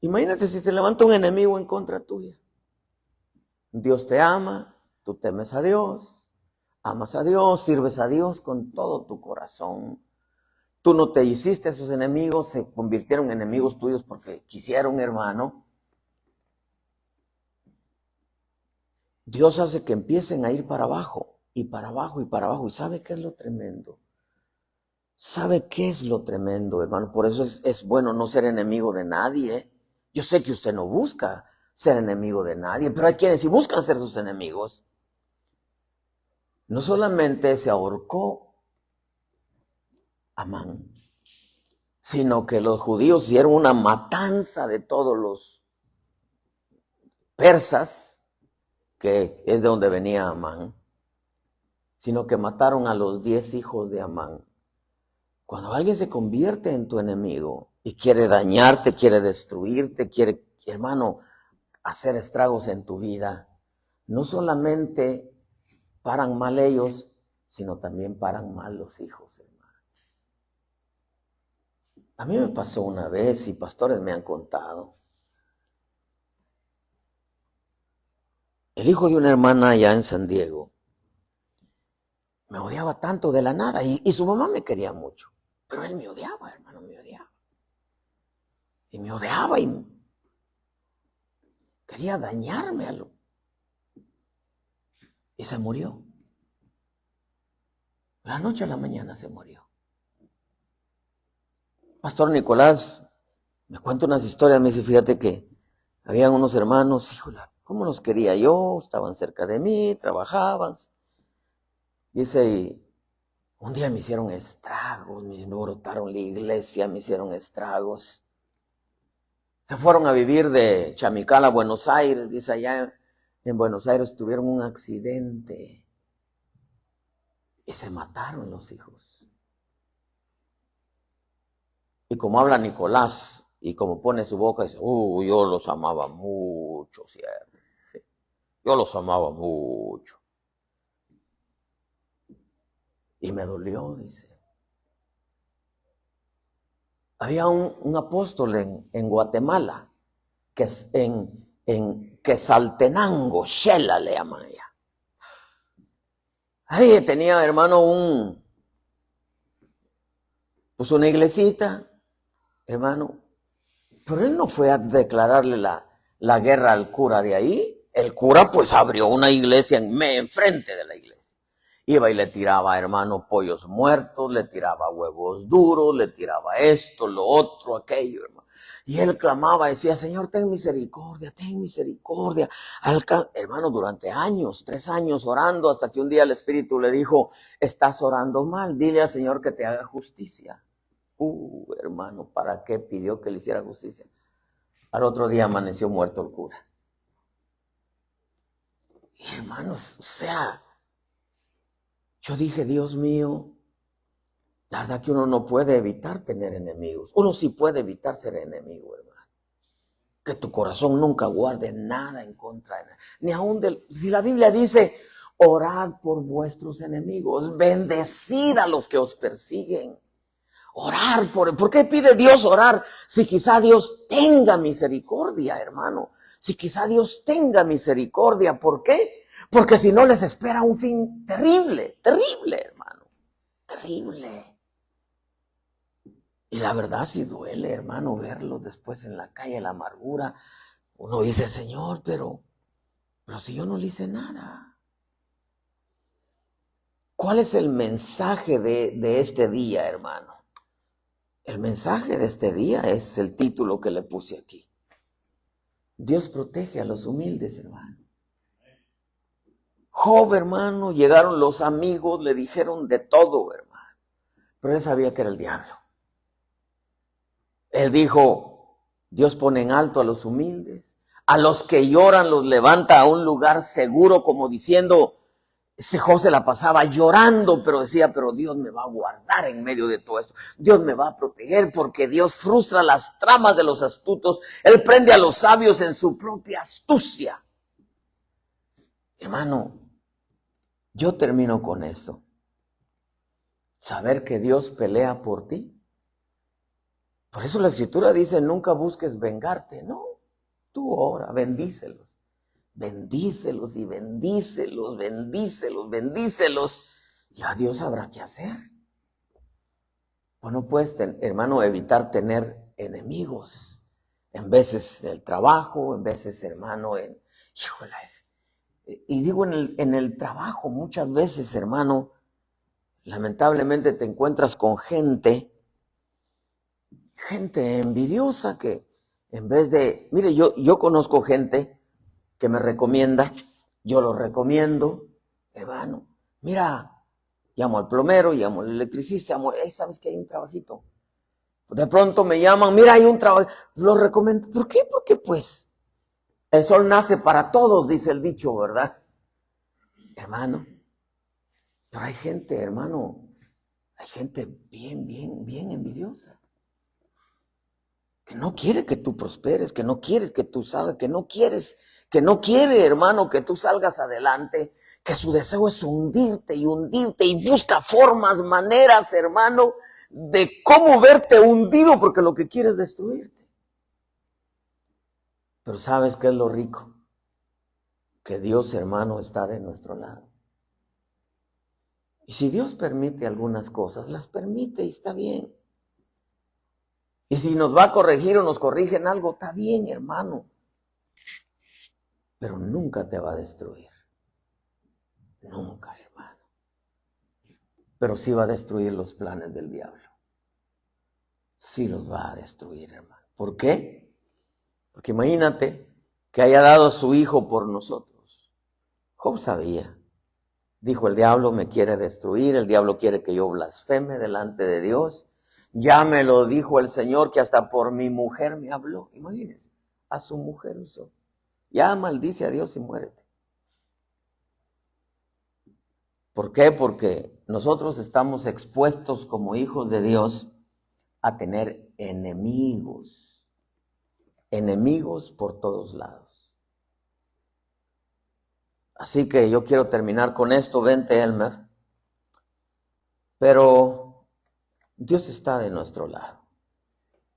Imagínate si se levanta un enemigo en contra tuya. Dios te ama, tú temes a Dios, amas a Dios, sirves a Dios con todo tu corazón. Tú no te hiciste a sus enemigos, se convirtieron en enemigos tuyos porque quisieron, hermano. Dios hace que empiecen a ir para abajo, y para abajo, y para abajo. ¿Y sabe qué es lo tremendo? ¿Sabe qué es lo tremendo, hermano? Por eso es bueno no ser enemigo de nadie. Yo sé que usted no busca ser enemigo de nadie, pero hay quienes sí buscan ser sus enemigos. no solamente se ahorcó Amán, sino que los judíos hicieron una matanza de todos los persas, que es de donde venía Amán, sino que mataron a los 10 hijos de Amán. Cuando alguien se convierte en tu enemigo y quiere dañarte, quiere destruirte, quiere, hermano, hacer estragos en tu vida, no solamente paran mal ellos, sino también paran mal los hijos, hermano. A mí me pasó una vez y pastores me han contado. El hijo de una hermana allá en San Diego me odiaba tanto de la nada y su mamá me quería mucho, pero él me odiaba, hermano, me odiaba. Y me odiaba y quería dañarme a lo. Y se murió. La noche a la mañana se murió. Pastor Nicolás me cuenta unas historias, me dice, fíjate que habían unos hermanos, híjole, ¿cómo los quería yo? Estaban cerca de mí, trabajaban. Dice, y un día me hicieron estragos, me brotaron la iglesia, me hicieron estragos. Se fueron a vivir de Chamical a Buenos Aires, dice, allá en Buenos Aires tuvieron un accidente y se mataron los hijos. Y como habla Nicolás y como pone su boca, dice, yo los amaba mucho, ¿cierto? Sí, yo los amaba mucho. Y me dolió, dice. Había un apóstol en Guatemala, que es en Quetzaltenango, Shela le llaman allá. Ahí tenía, hermano, pues una iglesita, hermano, pero él no fue a declararle la guerra al cura de ahí. El cura pues abrió una iglesia enfrente de la iglesia. Iba y le tiraba, hermano, pollos muertos, le tiraba huevos duros, le tiraba esto, lo otro, aquello, hermano. Y él clamaba, decía, Señor, ten misericordia, ten misericordia. Hermano, durante años, 3 años orando, hasta que un día el Espíritu le dijo, estás orando mal, dile al Señor que te haga justicia. Hermano, ¿para qué pidió que le hiciera justicia? Al otro día amaneció muerto el cura. Y hermanos, o sea, yo dije, Dios mío, la verdad que uno no puede evitar tener enemigos. Uno sí puede evitar ser enemigo, hermano. Que tu corazón nunca guarde nada en contra de nadie. Ni aún si la Biblia dice, orad por vuestros enemigos, bendecid a los que os persiguen. Orar, ¿por qué pide Dios orar? Si quizá Dios tenga misericordia, hermano. Si quizá Dios tenga misericordia, ¿por qué? Porque si no les espera un fin terrible, terrible, hermano. Terrible. Y la verdad sí duele, hermano, verlos después en la calle, la amargura. Uno dice, Señor, pero si yo no le hice nada. ¿Cuál es el mensaje de este día, hermano? El mensaje de este día es el título que le puse aquí. Dios protege a los humildes, hermano. Job, hermano, llegaron los amigos, le dijeron de todo, hermano. Pero él sabía que era el diablo. Él dijo, Dios pone en alto a los humildes. A los que lloran los levanta a un lugar seguro, como diciendo, ese Job se la pasaba llorando, pero decía, pero Dios me va a guardar en medio de todo esto. Dios me va a proteger porque Dios frustra las tramas de los astutos. Él prende a los sabios en su propia astucia. Hermano, yo termino con esto. Saber que Dios pelea por ti. Por eso la Escritura dice, nunca busques vengarte. No, tú ora, bendícelos. Bendícelos y bendícelos, bendícelos, bendícelos. Ya Dios sabrá qué hacer. Pues no puedes, hermano, evitar tener enemigos. En veces en el trabajo, en veces, hermano, y digo en el trabajo, muchas veces, hermano, lamentablemente te encuentras con gente envidiosa que en vez de, mire, yo conozco gente que me recomienda, yo lo recomiendo, hermano, Mira, llamo al plomero, llamo al electricista, ¿sabes que hay un trabajito? De pronto me llaman, mira, hay un trabajo, lo recomiendo. ¿Por qué? Porque pues el sol nace para todos, dice el dicho, ¿verdad? Hermano, pero hay gente, hermano, hay gente bien envidiosa. Que no quiere que tú prosperes, que no quiere que tú salgas, que no quiere, hermano, que tú salgas adelante, que su deseo es hundirte y busca formas, maneras, hermano, de cómo verte hundido, porque lo que quiere es destruirte. Pero ¿sabes qué es lo rico? Que Dios, hermano, está de nuestro lado. Y si Dios permite algunas cosas, las permite y está bien. Y si nos va a corregir o nos corrige en algo, está bien, hermano. Pero nunca te va a destruir. Nunca, hermano. Pero sí va a destruir los planes del diablo. Sí los va a destruir, hermano. ¿Por qué? Porque imagínate que haya dado a su hijo por nosotros. Job sabía. Dijo, el diablo me quiere destruir, el diablo quiere que yo blasfeme delante de Dios. Ya me lo dijo el Señor que hasta por mi mujer me habló. Imagínense, a su mujer usó. Ya maldice a Dios y muérete. ¿Por qué? Porque nosotros estamos expuestos como hijos de Dios a tener enemigos. Enemigos por todos lados. Así que yo quiero terminar con esto, vente Elmer. Pero Dios está de nuestro lado.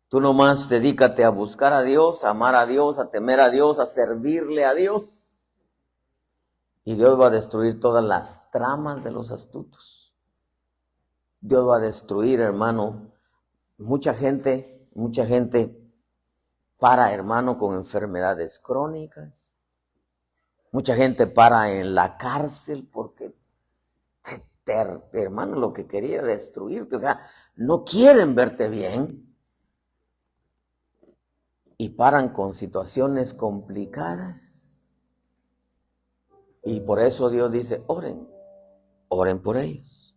Tú nomás dedícate a buscar a Dios, a amar a Dios, a temer a Dios, a servirle a Dios. Y Dios va a destruir todas las tramas de los astutos. Dios va a destruir, hermano, mucha gente para, hermano, con enfermedades crónicas. Mucha gente para en la cárcel porque, hermano, lo que quería era destruirte. O sea, no quieren verte bien. Y paran con situaciones complicadas. Y por eso Dios dice, oren por ellos.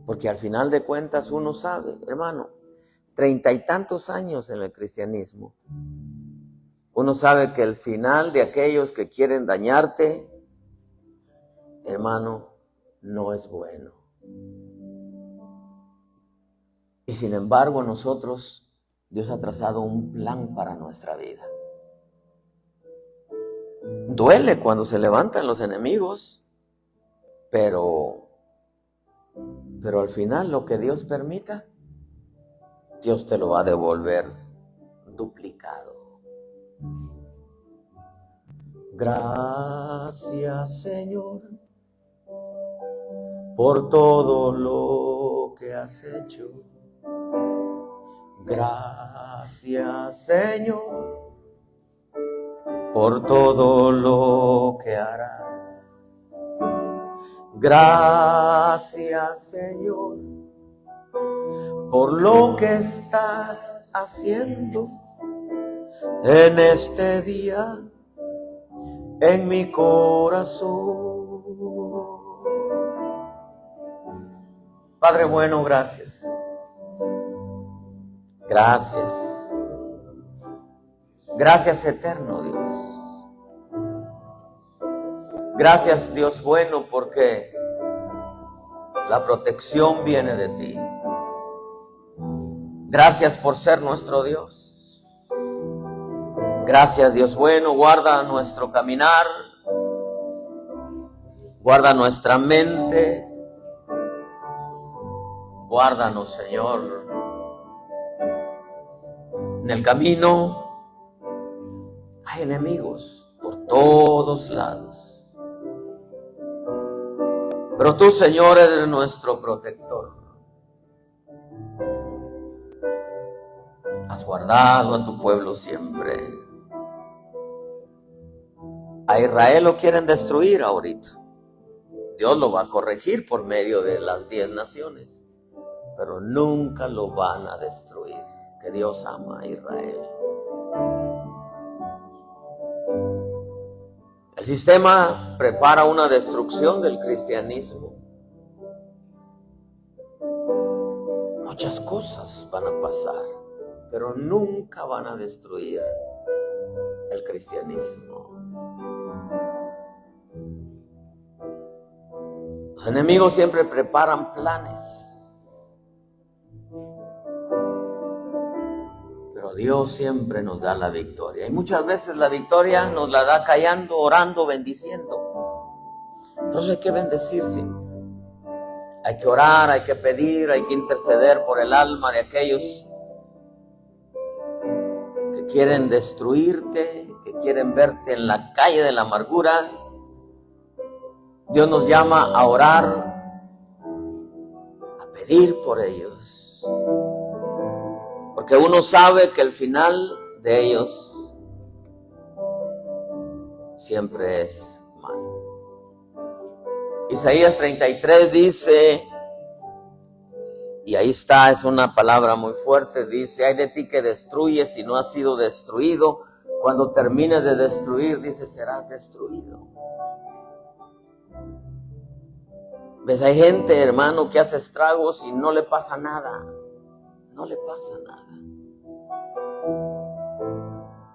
Porque al final de cuentas uno sabe, hermano, 30 y tantos años en el cristianismo, uno sabe que el final de aquellos que quieren dañarte, hermano, no es bueno. Y sin embargo nosotros, Dios ha trazado un plan para nuestra vida. Duele cuando se levantan los enemigos, pero al final lo que Dios permita, Dios te lo va a devolver duplicado. Gracias, Señor, por todo lo que has hecho. Gracias, Señor, por todo lo que harás. Gracias, Señor, por lo que estás haciendo en este día, en mi corazón. Padre bueno, gracias. Gracias. Gracias, eterno Dios. Gracias, Dios bueno, porque la protección viene de ti. Gracias por ser nuestro Dios. Gracias, Dios bueno, guarda nuestro caminar, guarda nuestra mente, guárdanos, Señor. En el camino hay enemigos por todos lados, pero tú, Señor, eres nuestro protector. Has guardado a tu pueblo siempre. A Israel lo quieren destruir ahorita. Dios lo va a corregir por medio de las 10 naciones, pero nunca lo van a destruir. Que Dios ama a Israel. El sistema prepara una destrucción del cristianismo. Muchas cosas van a pasar, pero nunca van a destruir el cristianismo. Los enemigos siempre preparan planes, pero Dios siempre nos da la victoria. Y muchas veces la victoria nos la da callando, orando, bendiciendo. Entonces hay que bendecir siempre. Hay que orar, hay que pedir, hay que interceder por el alma de aquellos que quieren destruirte, que quieren verte en la calle de la amargura. Dios nos llama a orar, a pedir por ellos, porque uno sabe que el final de ellos siempre es malo. Isaías 33 dice, y ahí está, es una palabra muy fuerte, dice: ay de ti que destruyes y no has sido destruido, cuando termines de destruir, dice, serás destruido. ¿Ves? Hay gente, hermano, que hace estragos y no le pasa nada. No le pasa nada.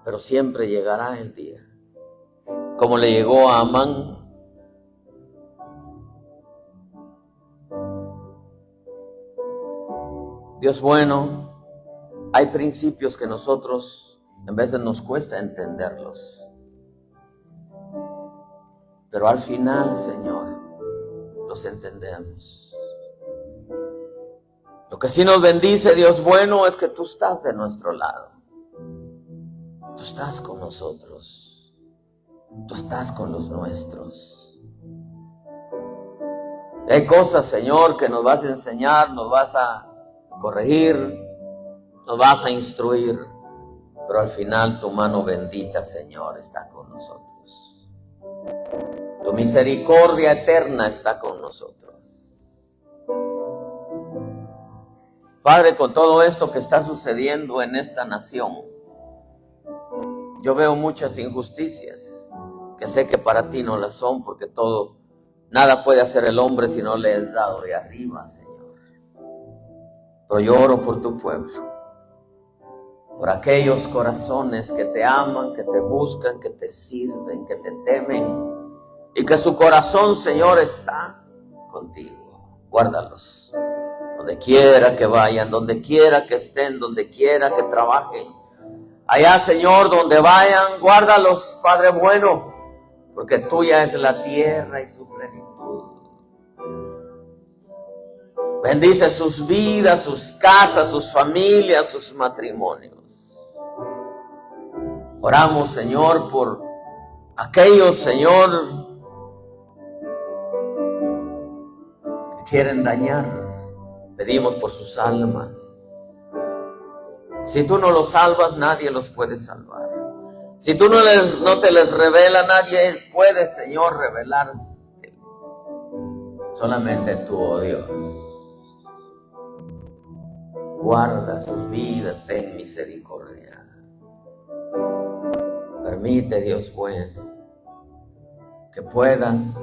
Pero siempre llegará el día. Como le llegó a Amán. Dios bueno, hay principios que nosotros en veces nos cuesta entenderlos. Pero al final, Señor, los entendemos. Lo que sí nos bendice, Dios bueno, es que tú estás de nuestro lado. Tú estás con nosotros. Tú estás con los nuestros. Hay cosas, Señor, que nos vas a enseñar, nos vas a corregir, nos vas a instruir, pero al final tu mano bendita, Señor, está con nosotros. Tu misericordia eterna está con nosotros. Padre, con todo esto que está sucediendo en esta nación, yo veo muchas injusticias que sé que para ti no las son, porque nada puede hacer el hombre si no le es dado de arriba, Señor. Pero yo oro por tu pueblo, por aquellos corazones que te aman, que te buscan, que te sirven, que te temen, y que su corazón, Señor, está contigo. Guárdalos, donde quiera que vayan, donde quiera que estén, donde quiera que trabajen. Allá, Señor, donde vayan, guárdalos, Padre bueno, porque tuya es la tierra y su plenitud. Bendice sus vidas, sus casas, sus familias, sus matrimonios. Oramos, Señor, por aquellos, Señor, que quieren dañar. Pedimos por sus almas. Si tú no los salvas, nadie los puede salvar. Si tú no te les revelas, nadie puede, Señor, revelárteles. Solamente tú, oh Dios. Guarda sus vidas, ten misericordia. Permite, Dios bueno, que puedan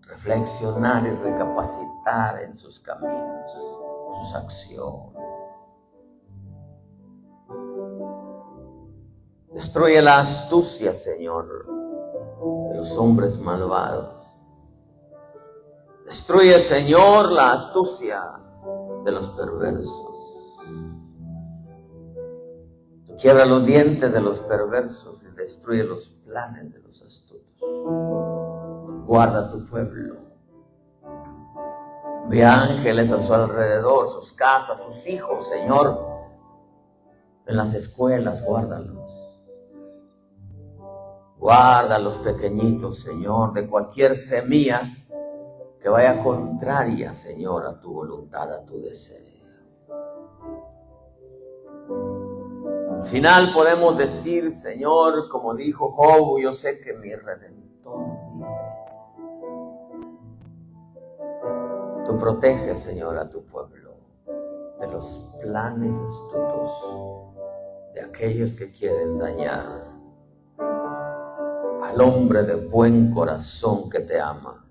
reflexionar y recapacitar en sus caminos, sus acciones. Destruye la astucia, Señor, de los hombres malvados. Destruye, Señor, la astucia de los perversos. Tú quiebra los dientes de los perversos y destruye los planes de los astutos. Guarda tu pueblo. Ve ángeles a su alrededor, sus casas, sus hijos, Señor. En las escuelas, guárdalos. Guarda a los pequeñitos, Señor, de cualquier semilla que vaya contraria, Señor, a tu voluntad, a tu deseo. Al final podemos decir, Señor, como dijo Job, yo sé que mi Redentor vive. Tú proteges, Señor, a tu pueblo de los planes astutos de aquellos que quieren dañar al hombre de buen corazón que te ama,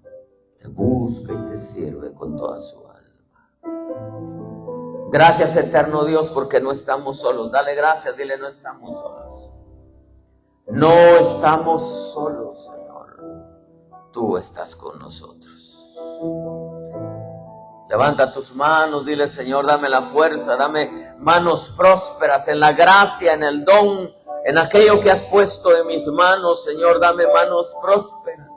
te busca y te sirve con toda su alma. Gracias, eterno Dios, porque no estamos solos. Dale gracias, dile, no estamos solos. No estamos solos, Señor. Tú estás con nosotros. Levanta tus manos, dile, Señor, dame la fuerza, dame manos prósperas en la gracia, en el don, en aquello que has puesto en mis manos. Señor, dame manos prósperas.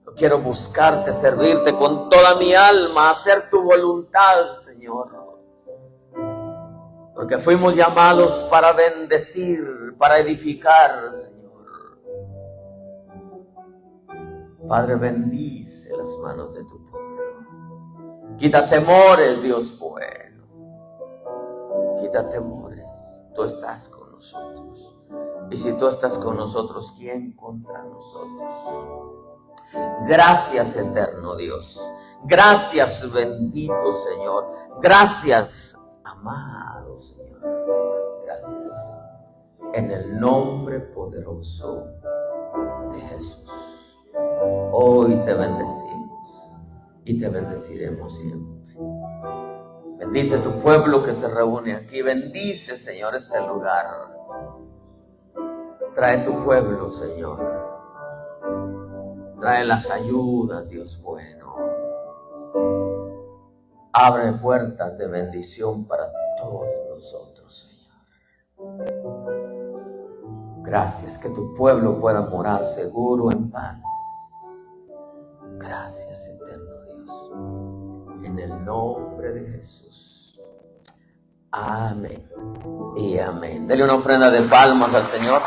Yo quiero buscarte, servirte con toda mi alma, hacer tu voluntad, Señor. Porque fuimos llamados para bendecir, para edificar, Señor. Padre, bendice las manos de tu pueblo. Quita temores, Dios bueno. Quita temores. Tú estás con nosotros. Y si tú estás con nosotros, ¿quién contra nosotros? Gracias, eterno Dios. Gracias, bendito Señor. Gracias, amado Señor. Gracias. En el nombre poderoso de Jesús. Hoy te bendecimos y te bendeciremos siempre. Bendice tu pueblo que se reúne aquí. Bendice, Señor, este lugar. Trae tu pueblo, Señor. Trae las ayudas, Dios bueno. Abre puertas de bendición para todos nosotros, Señor. Gracias, que tu pueblo pueda morar seguro, en paz. Gracias, eterno Dios. En el nombre de Jesús. Amén y amén. Dele una ofrenda de palmas al Señor.